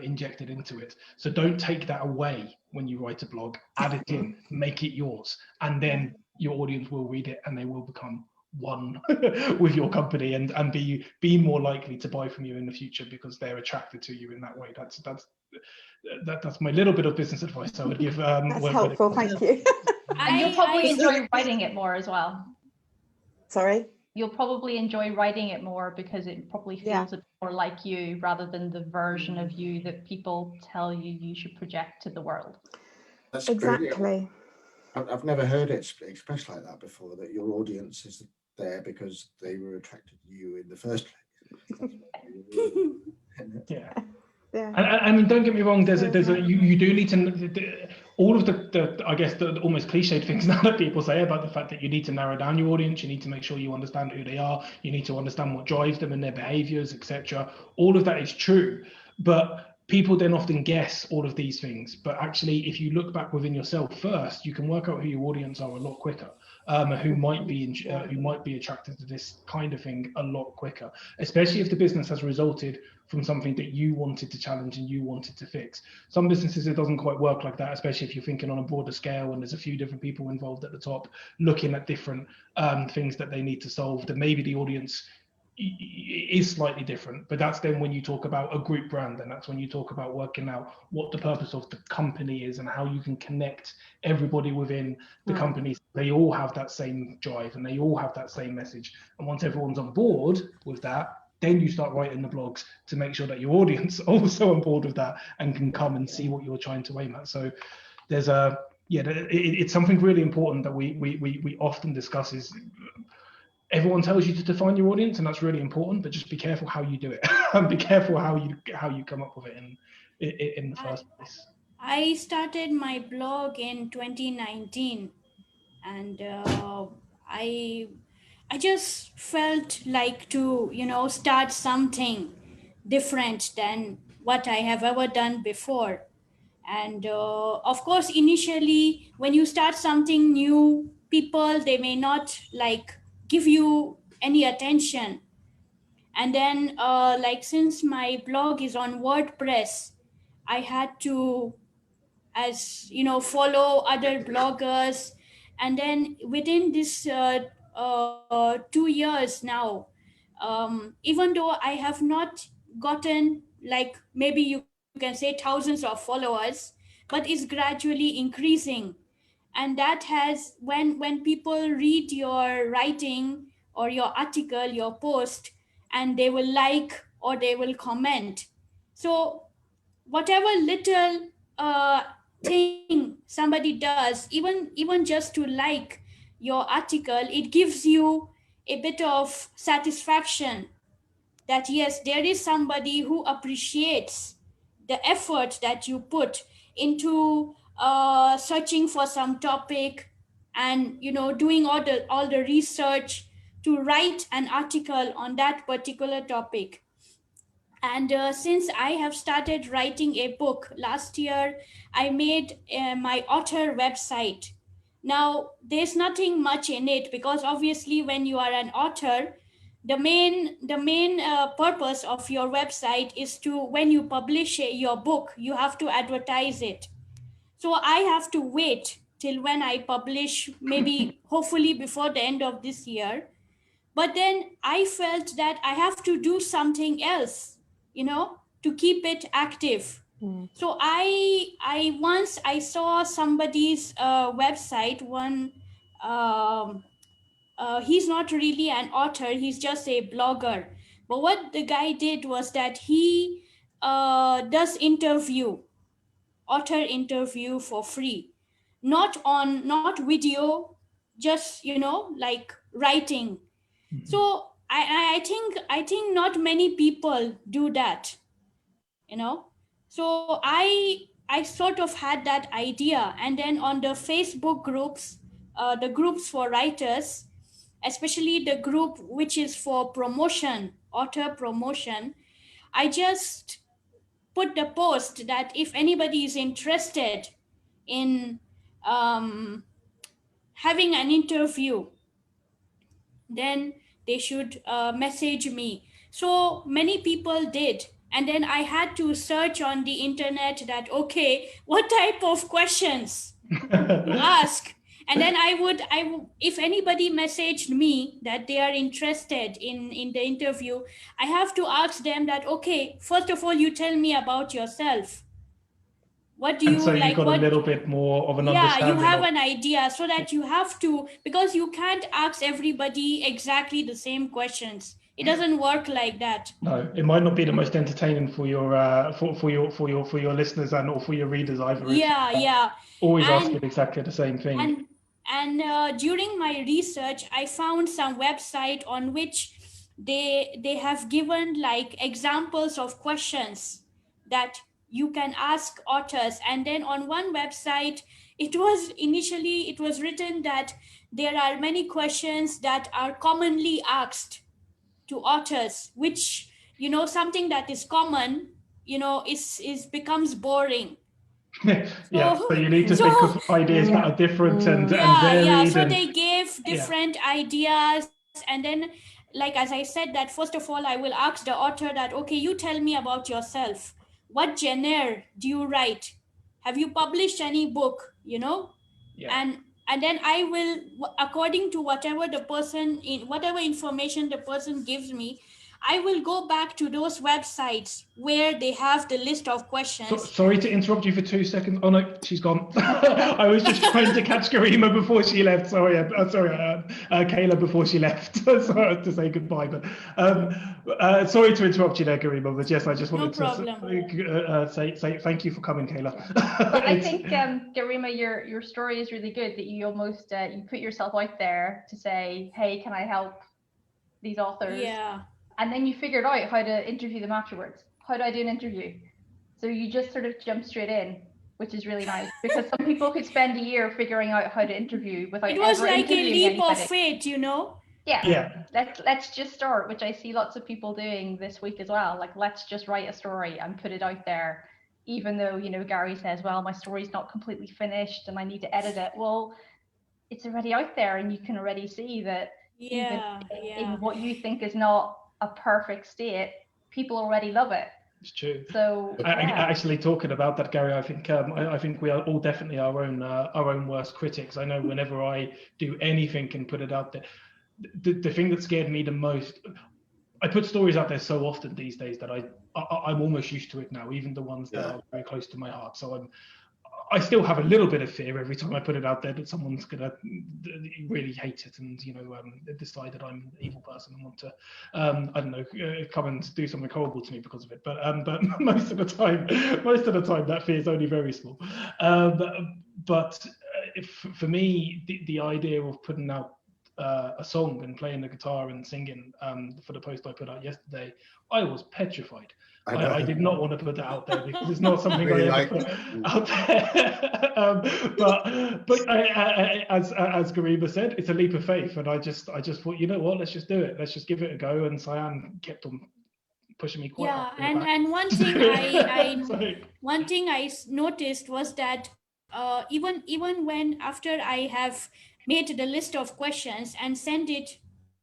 injected into it. So don't take that away when you write a blog, add it in, make it yours, and then your audience will read it and they will become one with your company and be more likely to buy from you in the future because they're attracted to you in that way. That's my little bit of business advice I would give. That's helpful, thank you. And you'll probably enjoy writing it more as well. Sorry? You'll probably enjoy writing it more because it probably feels a bit more like you rather than the version of you that people tell you should project to the world. That's exactly. Great. I've never heard it expressed like that before, that your audience is there because they were attracted to you in the first place. Yeah. I mean, don't get me wrong. You do need to all of the I guess the almost cliched things now that people say about the fact that you need to narrow down your audience. You need to make sure you understand who they are. You need to understand what drives them and their behaviors, etc. All of that is true, but people then often guess all of these things. But actually, if you look back within yourself first, you can work out who your audience are a lot quicker. Who might be attracted to this kind of thing a lot quicker, especially if the business has resulted from something that you wanted to challenge and you wanted to fix. Some businesses, it doesn't quite work like that, especially if you're thinking on a broader scale and there's a few different people involved at the top looking at different things that they need to solve. Then maybe the audience is slightly different, but that's then when you talk about a group brand, and that's when you talk about working out what the purpose of the company is and how you can connect everybody within the company. They all have that same drive and they all have that same message, and once everyone's on board with that, then you start writing the blogs to make sure that your audience are also on board with that and can come and see what you're trying to aim at. So there's it's something really important that we often discuss is everyone tells you to define your audience, and that's really important, but just be careful how you do it and be careful how you come up with it in the first place. I started my blog in 2019, and I just felt like to start something different than what I have ever done before. And of course, initially when you start something new, people, they may not give you any attention. And then since my blog is on WordPress, I had to follow other bloggers. And then within this 2 years now, even though I have not gotten maybe you can say thousands of followers, but it's gradually increasing. And that has, when people read your writing or your article, your post, and they will like or they will comment. So whatever little thing somebody does, even just to like your article, it gives you a bit of satisfaction that yes, there is somebody who appreciates the effort that you put into searching for some topic and doing all the research to write an article on that particular topic. And since I have started writing a book last year, I made my author website. Now there's nothing much in it because obviously when you are an author, the main purpose of your website is to, when you publish your book, you have to advertise it. So I have to wait till when I publish, maybe hopefully before the end of this year. But then I felt that I have to do something else, to keep it active. So I once I saw somebody's website, he's not really an author, he's just a blogger. But what the guy did was that he does author interview for free, not video, just like writing. So I think not many people do that, so I sort of had that idea. And then on the Facebook groups, the groups for writers, especially the group which is for promotion, author promotion, I just put the post that if anybody is interested in having an interview, then they should message me. So many people did. And then I had to search on the internet that, okay, what type of questions to ask? And then if anybody messaged me that they are interested in the interview, I have to ask them that, okay, first of all, you tell me about yourself. What do you like? So you got a little bit more of an understanding. Yeah, you have an idea, so that you have to, because you can't ask everybody exactly the same questions. It doesn't work like that. No, it might not be the most entertaining for your listeners and or for your readers either. Yeah. Always asking exactly the same thing. And during my research, I found some website on which they have given like examples of questions that you can ask authors. And then on one website, it was written that there are many questions that are commonly asked to authors, which, something that is common, is becomes boring. So you need to think of ideas that are different and varied. Yeah, so they gave different ideas. And then, like, as I said, that first of all, I will ask the author that, okay, you tell me about yourself. What genre do you write? Have you published any book, And then I will, according to whatever information the person gives me, I will go back to those websites where they have the list of questions. Sorry to interrupt you for 2 seconds. Oh no, she's gone. I was just trying to catch Garima before she left. Sorry, Kayla before she left. Sorry to say goodbye. But sorry to interrupt you there, Garima. But yes, I just wanted to say thank you for coming, Kayla. I think Garima, your story is really good. That you almost you put yourself out there to say, hey, can I help these authors? Yeah. And then you figured out how to interview them afterwards. How do I do an interview? So you just sort of jump straight in, which is really nice, because some people could spend a year figuring out how to interview without. It was like a leap of faith, Yeah. Let's just start, which I see lots of people doing this week as well. Like, let's just write a story and put it out there, even though Gary says, well, my story's not completely finished and I need to edit it. Well, it's already out there, and you can already see that in what you think is not a perfect state, people already love it. It's true. So actually, talking about that, Gary, I think we are all definitely our own worst critics. I know whenever I do anything and put it out there, the thing that scared me the most, I put stories out there so often these days that I'm almost used to it now, even the ones that are very close to my heart. So I still have a little bit of fear every time I put it out there that someone's gonna really hate it and decide that I'm an evil person and want to I don't know, come and do something horrible to me because of it. But most of the time that fear is only very small. But for me, the idea of putting out a song and playing the guitar and singing for the post I put out yesterday, I was petrified. I did not want to put that out there because it's not something really I ever put out there. But as Garima said, it's a leap of faith, and I just thought, you know what, let's just do it. Let's just give it a go. And Cyan kept on pushing me quite hard. And one thing I noticed was that even when after I have made the list of questions and send it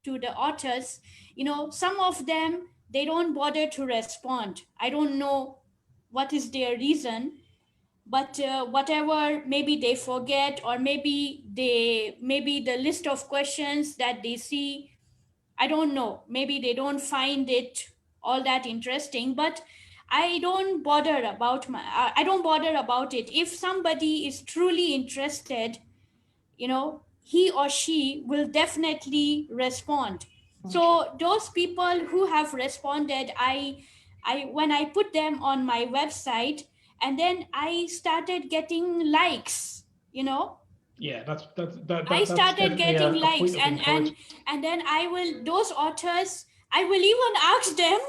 to the authors, some of them, they don't bother to respond. I don't know what is their reason, but whatever, maybe they forget, or maybe the list of questions that they see, I don't know, maybe they don't find it all that interesting. But I don't bother about it. If somebody is truly interested, he or she will definitely respond. So those people who have responded, I when I put them on my website, and then I started getting likes, Yeah, that's I started definitely getting a likes, point of encouragement. and then those authors, I will even ask them,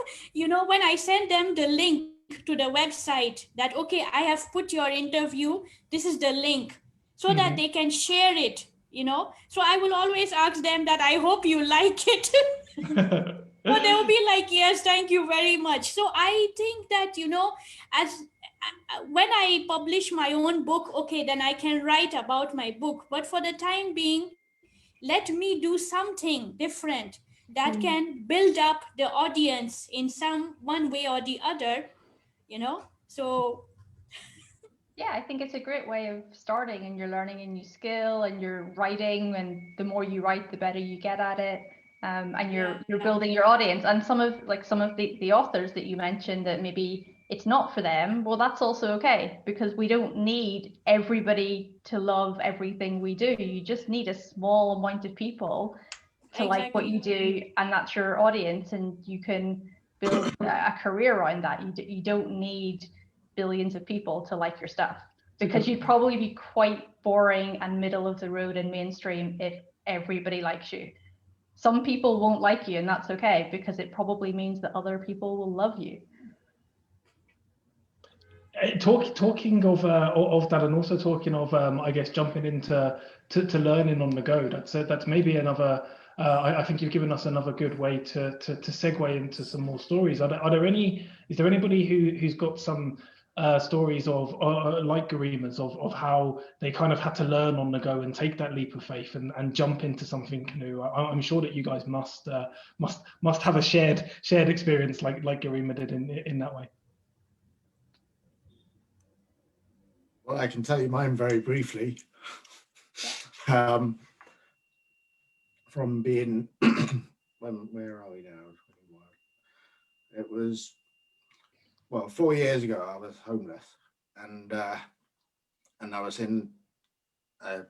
when I send them the link to the website, that okay, I have put your interview, this is the link, so that they can share it, so I will always ask them that I hope you like it. So they will be like, yes, thank you very much. So I think that, as when I publish my own book, okay, then I can write about my book. But for the time being, let me do something different that can build up the audience in one way or the other, So yeah, I think it's a great way of starting, and you're learning a new skill, and you're writing, and the more you write, the better you get at it. And you're building your audience. And some of the authors that you mentioned that maybe it's not for them, well, that's also okay, because we don't need everybody to love everything we do. You just need a small amount of people to like what you do, and that's your audience, and you can build a career around that. You don't need billions of people to like your stuff, because you'd probably be quite boring and middle of the road and mainstream if everybody likes you. Some people won't like you, and that's okay, because it probably means that other people will love you. Talking of that, and also talking of I guess jumping into learning on the go. That's maybe another. I think you've given us another good way to segue into some more stories. Is there anybody who's got some stories of like Garima's of how they kind of had to learn on the go and take that leap of faith and jump into something new? I'm sure that you guys must have a shared experience like Garima did in that way. Well, I can tell you mine very briefly. From being, where are we now? It was, 4 years ago, I was homeless, and I was in a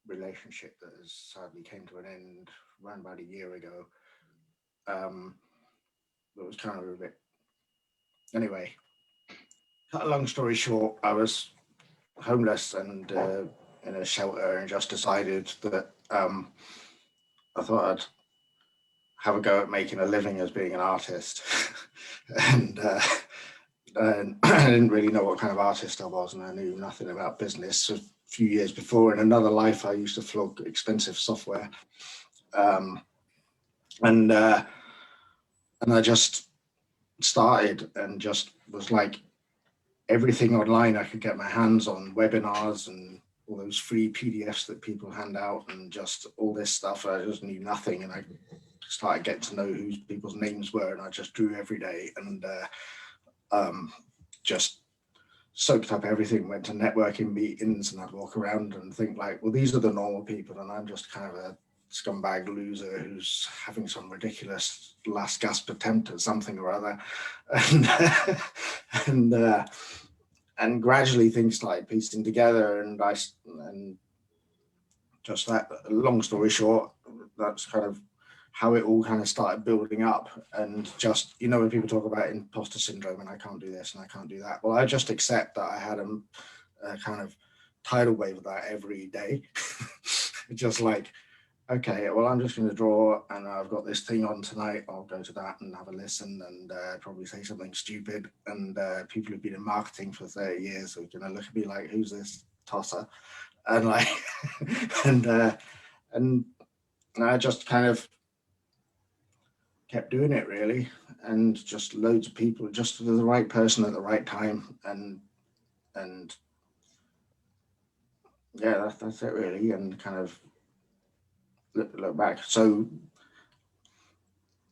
relationship that has sadly came to an end around about a year ago. That was kind of a bit. Anyway, cut a long story short, I was homeless and in a shelter, and just decided that I thought I'd have a go at making a living as being an artist. And I didn't really know what kind of artist I was, and I knew nothing about business. So a few years before, in another life, I used to flog expensive software. And I just started and just was like, everything online I could get my hands on, webinars and all those free PDFs that people hand out, and just all this stuff. I just knew nothing, and I started getting to know who people's names were, and I just drew every day, and just soaked up everything, went to networking meetings, and I'd walk around and think like, well, these are the normal people, and I'm just kind of a scumbag loser who's having some ridiculous last gasp attempt at something or other. And gradually things started piecing together, and just that, long story short, that's kind of how it all kind of started building up. And just, when people talk about imposter syndrome and I can't do this and I can't do that, well, I just accept that I had a kind of tidal wave of that every day. Just like, okay, well, I'm just going to draw, and I've got this thing on tonight. I'll go to that and have a listen, and probably say something stupid. And people who've been in marketing for 30 years are going to look at me like, who's this tosser? And like, and I just kind of kept doing it, really. And just loads of people, just the right person at the right time. And yeah, that's it, really. And kind of look back. So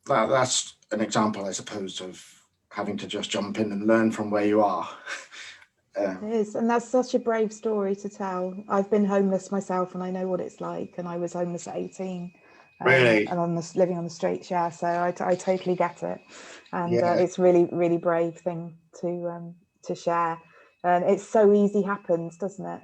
that's an example, I suppose, of having to just jump in and learn from where you are. It is, and that's such a brave story to tell. I've been homeless myself, and I know what it's like. And I was homeless at 18, Really? and living on the streets. Yeah, so I totally get it, and Yeah. it's really brave thing to share. And it's so easy happens, doesn't it?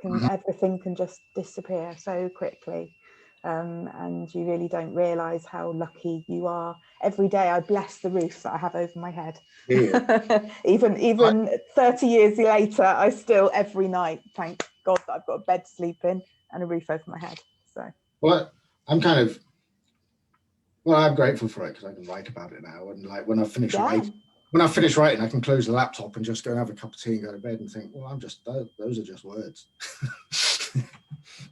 Everything can just disappear so quickly. And you really don't realize how lucky you are. Every day I bless the roof that I have over my head. Yeah. even 30 years later, I still every night thank God that I've got a bed to sleep in and a roof over my head. So Well, I'm grateful for it because I can write about it now. And like when I finish writing, I can close the laptop and just go and have a cup of tea and go to bed and think, well, those are just words.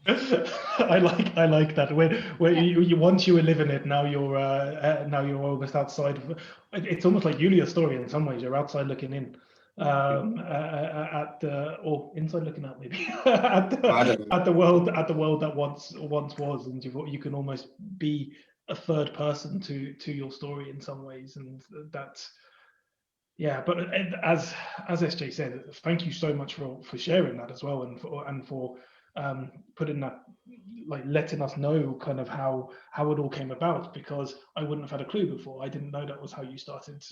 I like that. Where you once you were living it, now you're almost outside of. It's almost like Julia's story in some ways. You're outside looking in, at the or inside looking out maybe at the world that once was, and you can almost be a third person to your story in some ways, and that's. Yeah, but as SJ said, thank you so much for sharing that as well, and for putting that, like letting us know kind of how it all came about, because I wouldn't have had a clue before. I didn't know that was how you started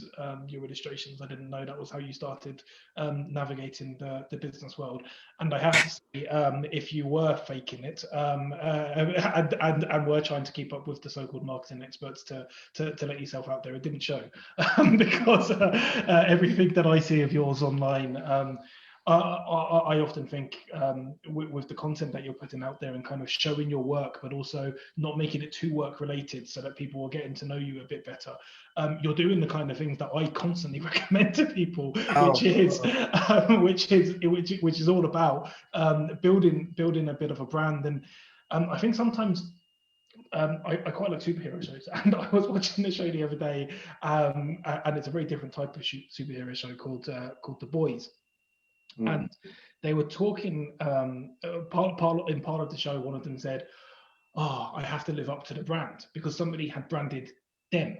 your illustrations. I didn't know that was how you started navigating the business world. And I have to say, if you were faking it and were trying to keep up with the so-called marketing experts to let yourself out there, it didn't show because everything that I see of yours online. I often think with the content that you're putting out there and kind of showing your work, but also not making it too work related so that people are getting to know you a bit better. You're doing the kind of things that I constantly recommend to people, which is all about building a bit of a brand. And I think sometimes I quite like superhero shows, and I was watching the show the other day, and it's a very different type of superhero show called The Boys. And they were talking in part of the show. One of them said, "Oh, I have to live up to the brand because somebody had branded them,"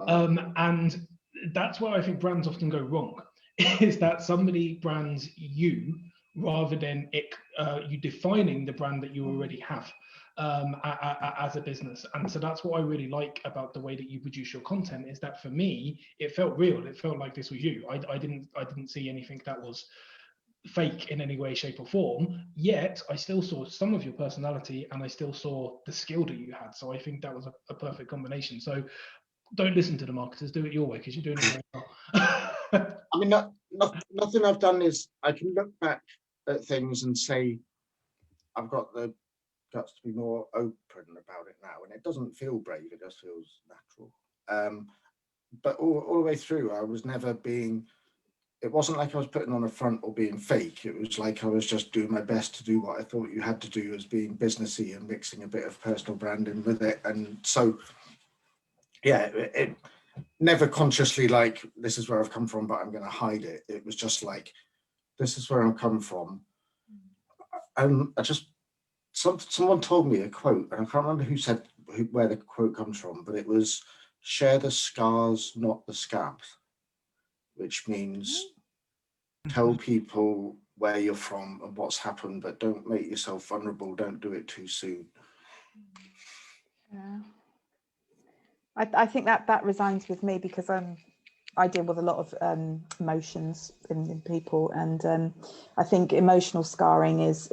and that's where I think brands often go wrong. Is that somebody brands you rather than you defining the brand that you already have as a business. And so that's what I really like about the way that you produce your content, is that for me it felt real. It felt like this was you. I didn't see anything that was fake in any way, shape or form, yet I still saw some of your personality and I still saw the skill that you had. So I think that was a perfect combination. So don't listen to the marketers, do it your way, because you're doing it very well. I mean, nothing I've done is, I can look back at things and say I've got the guts to be more open about it now, and it doesn't feel brave, it just feels natural. But all the way through, I was never being, it wasn't like I was putting on a front or being fake. It was like I was just doing my best to do what I thought you had to do as being businessy and mixing a bit of personal branding with it. And so, yeah, it never consciously like, this is where I've come from, but I'm going to hide it. It was just like, this is where I've come from. And someone told me a quote, and I can't remember who said where the quote comes from, but it was, share the scars, not the scabs. Which means tell people where you're from and what's happened, but don't make yourself vulnerable. Don't do it too soon. Yeah, I think that resounds with me, because I deal with a lot of emotions in people, and I think emotional scarring is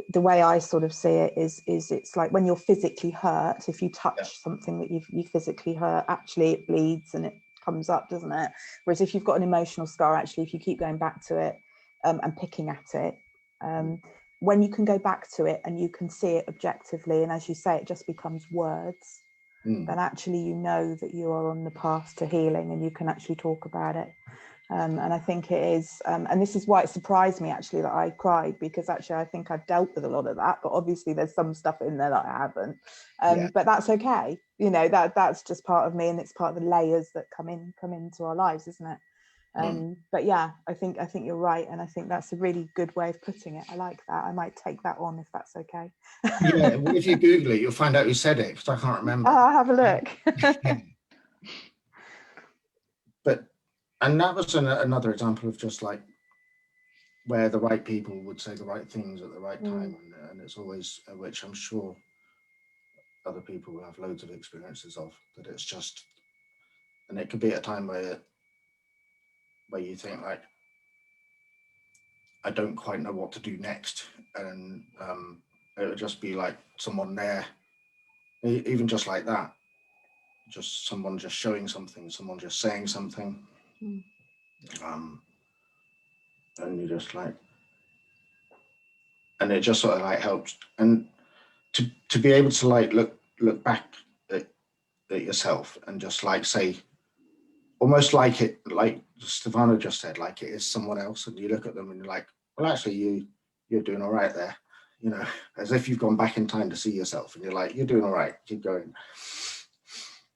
the way I sort of see it is it's like when you're physically hurt. If you touch something that you physically hurt, actually it bleeds and it comes up, doesn't it? Whereas if you've got an emotional scar, actually, if you keep going back to it and picking at it, when you can go back to it and you can see it objectively, and as you say, it just becomes words, then actually you know that you are on the path to healing and you can actually talk about it. And I think it is, and this is why it surprised me actually that I cried, because actually I think I've dealt with a lot of that, but obviously there's some stuff in there that I haven't. But that's okay, you know, that's just part of me, and it's part of the layers that come into our lives, isn't it? But yeah, I think you're right, and I think that's a really good way of putting it. I like that. I might take that on if that's okay. Yeah, well, if you Google it, you'll find out who said it, because I can't remember. I'll have a look. And that was another example of just like where the right people would say the right things at the right time, and it's always, which I'm sure other people will have loads of experiences of, that it's just, and it could be at a time where you think like, I don't quite know what to do next, and it would just be like someone there, even just like that, just someone just showing something, someone just saying something, and you just like, and it just sort of like helps, and to be able to like look back at yourself and just like say, almost like it, like Stefano just said, like it is someone else, and you look at them and you're like, well, actually you're doing all right there, you know, as if you've gone back in time to see yourself, and you're like, you're doing all right, keep going.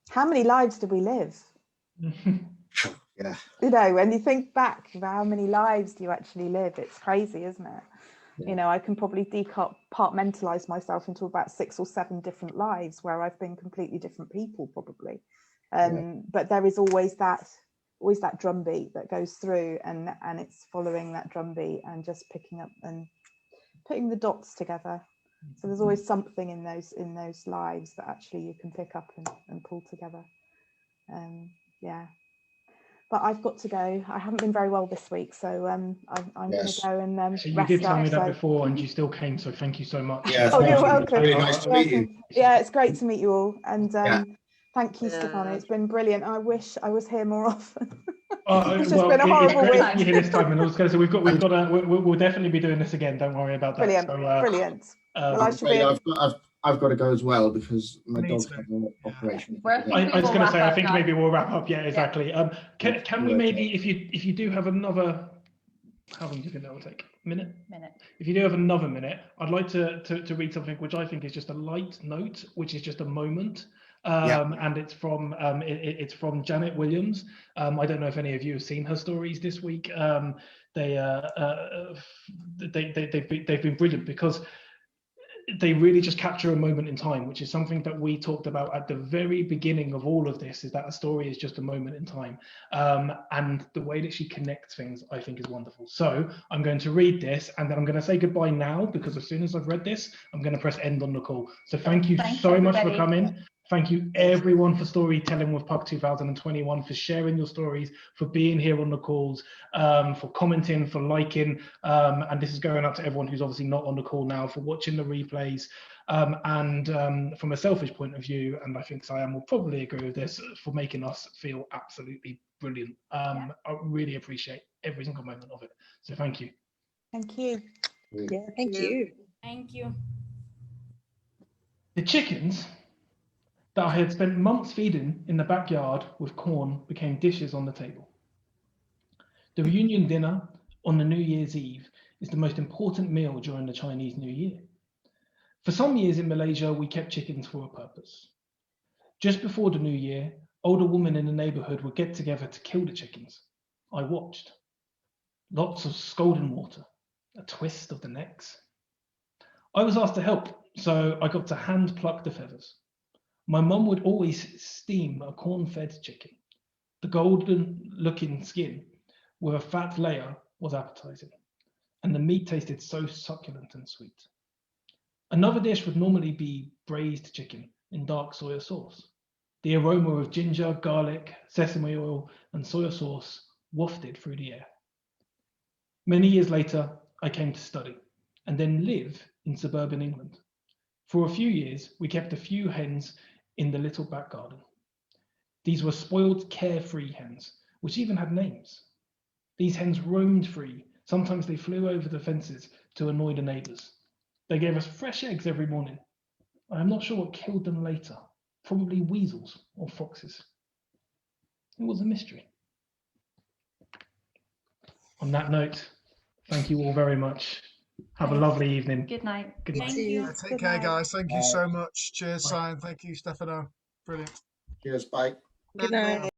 How many lives do we live? Yeah. You know, when you think back about how many lives do you actually live, it's crazy, isn't it? You know, I can probably compartmentalize myself into about 6 or 7 different lives where I've been completely different people, probably. But there is always that drumbeat that goes through, and it's following that drumbeat and just picking up and putting the dots together. So there's always something in those lives that actually you can pick up and pull together. Yeah. But I've got to go. I haven't been very well this week, so I'm going to go and So you rest did tell up, me that so. before, and you still came. So thank you so much. Yeah, Oh, you're welcome. Really nice to meet you. Yeah, it's great to meet you all, and thank you, Stefano. It's been brilliant. I wish I was here more often. It's just been a horrible week. It's great this time, and I was going to say we'll definitely be doing this again. Don't worry about that. Brilliant, So, brilliant. Well, I should be. I've got to go as well because my dog's got an operation. I was going to say, I think maybe we'll wrap up. Yeah, exactly. Can we maybe, if you do have another, how long do you think that will take? Minute. If you do have another minute, I'd like to read something which I think is just a light note, which is just a moment. And it's from Janet Williams. I don't know if any of you have seen her stories this week. They've been brilliant because they really just capture a moment in time, which is something that we talked about at the very beginning of all of this, is that a story is just a moment in time. And the way that she connects things, I think, is wonderful. So I'm going to read this, and then I'm going to say goodbye now, because as soon as I've read this, I'm going to press end on the call. So thank you so much for coming. Thank you everyone for Storytelling with Puck 2021, for sharing your stories, for being here on the calls, for commenting, for liking, and this is going out to everyone who's obviously not on the call now, for watching the replays, and from a selfish point of view, and I think Siam will probably agree with this, for making us feel absolutely brilliant. I really appreciate every single moment of it. So thank you. Thank you. Yeah, thank you. Thank you. The chickens that I had spent months feeding in the backyard with corn became dishes on the table. The reunion dinner on the New Year's Eve is the most important meal during the Chinese New Year. For some years in Malaysia, we kept chickens for a purpose. Just before the New Year, older women in the neighborhood would get together to kill the chickens. I watched. Lots of scalding water, a twist of the necks. I was asked to help, so I got to hand pluck the feathers. My mum would always steam a corn-fed chicken. The golden-looking skin with a fat layer was appetizing, and the meat tasted so succulent and sweet. Another dish would normally be braised chicken in dark soya sauce. The aroma of ginger, garlic, sesame oil, and soya sauce wafted through the air. Many years later, I came to study and then live in suburban England. For a few years, we kept a few hens in the little back garden. These were spoiled, carefree hens, which even had names. These hens roamed free. Sometimes they flew over the fences to annoy the neighbours. They gave us fresh eggs every morning. I am not sure what killed them later, probably weasels or foxes. It was a mystery. On that note, thank you all very much. Have a lovely evening. Good night. Good night. Thank you. Take care, guys. Thank you so much. Cheers, Simon. Thank you, Stefano. Brilliant. Cheers. Bye. Good night.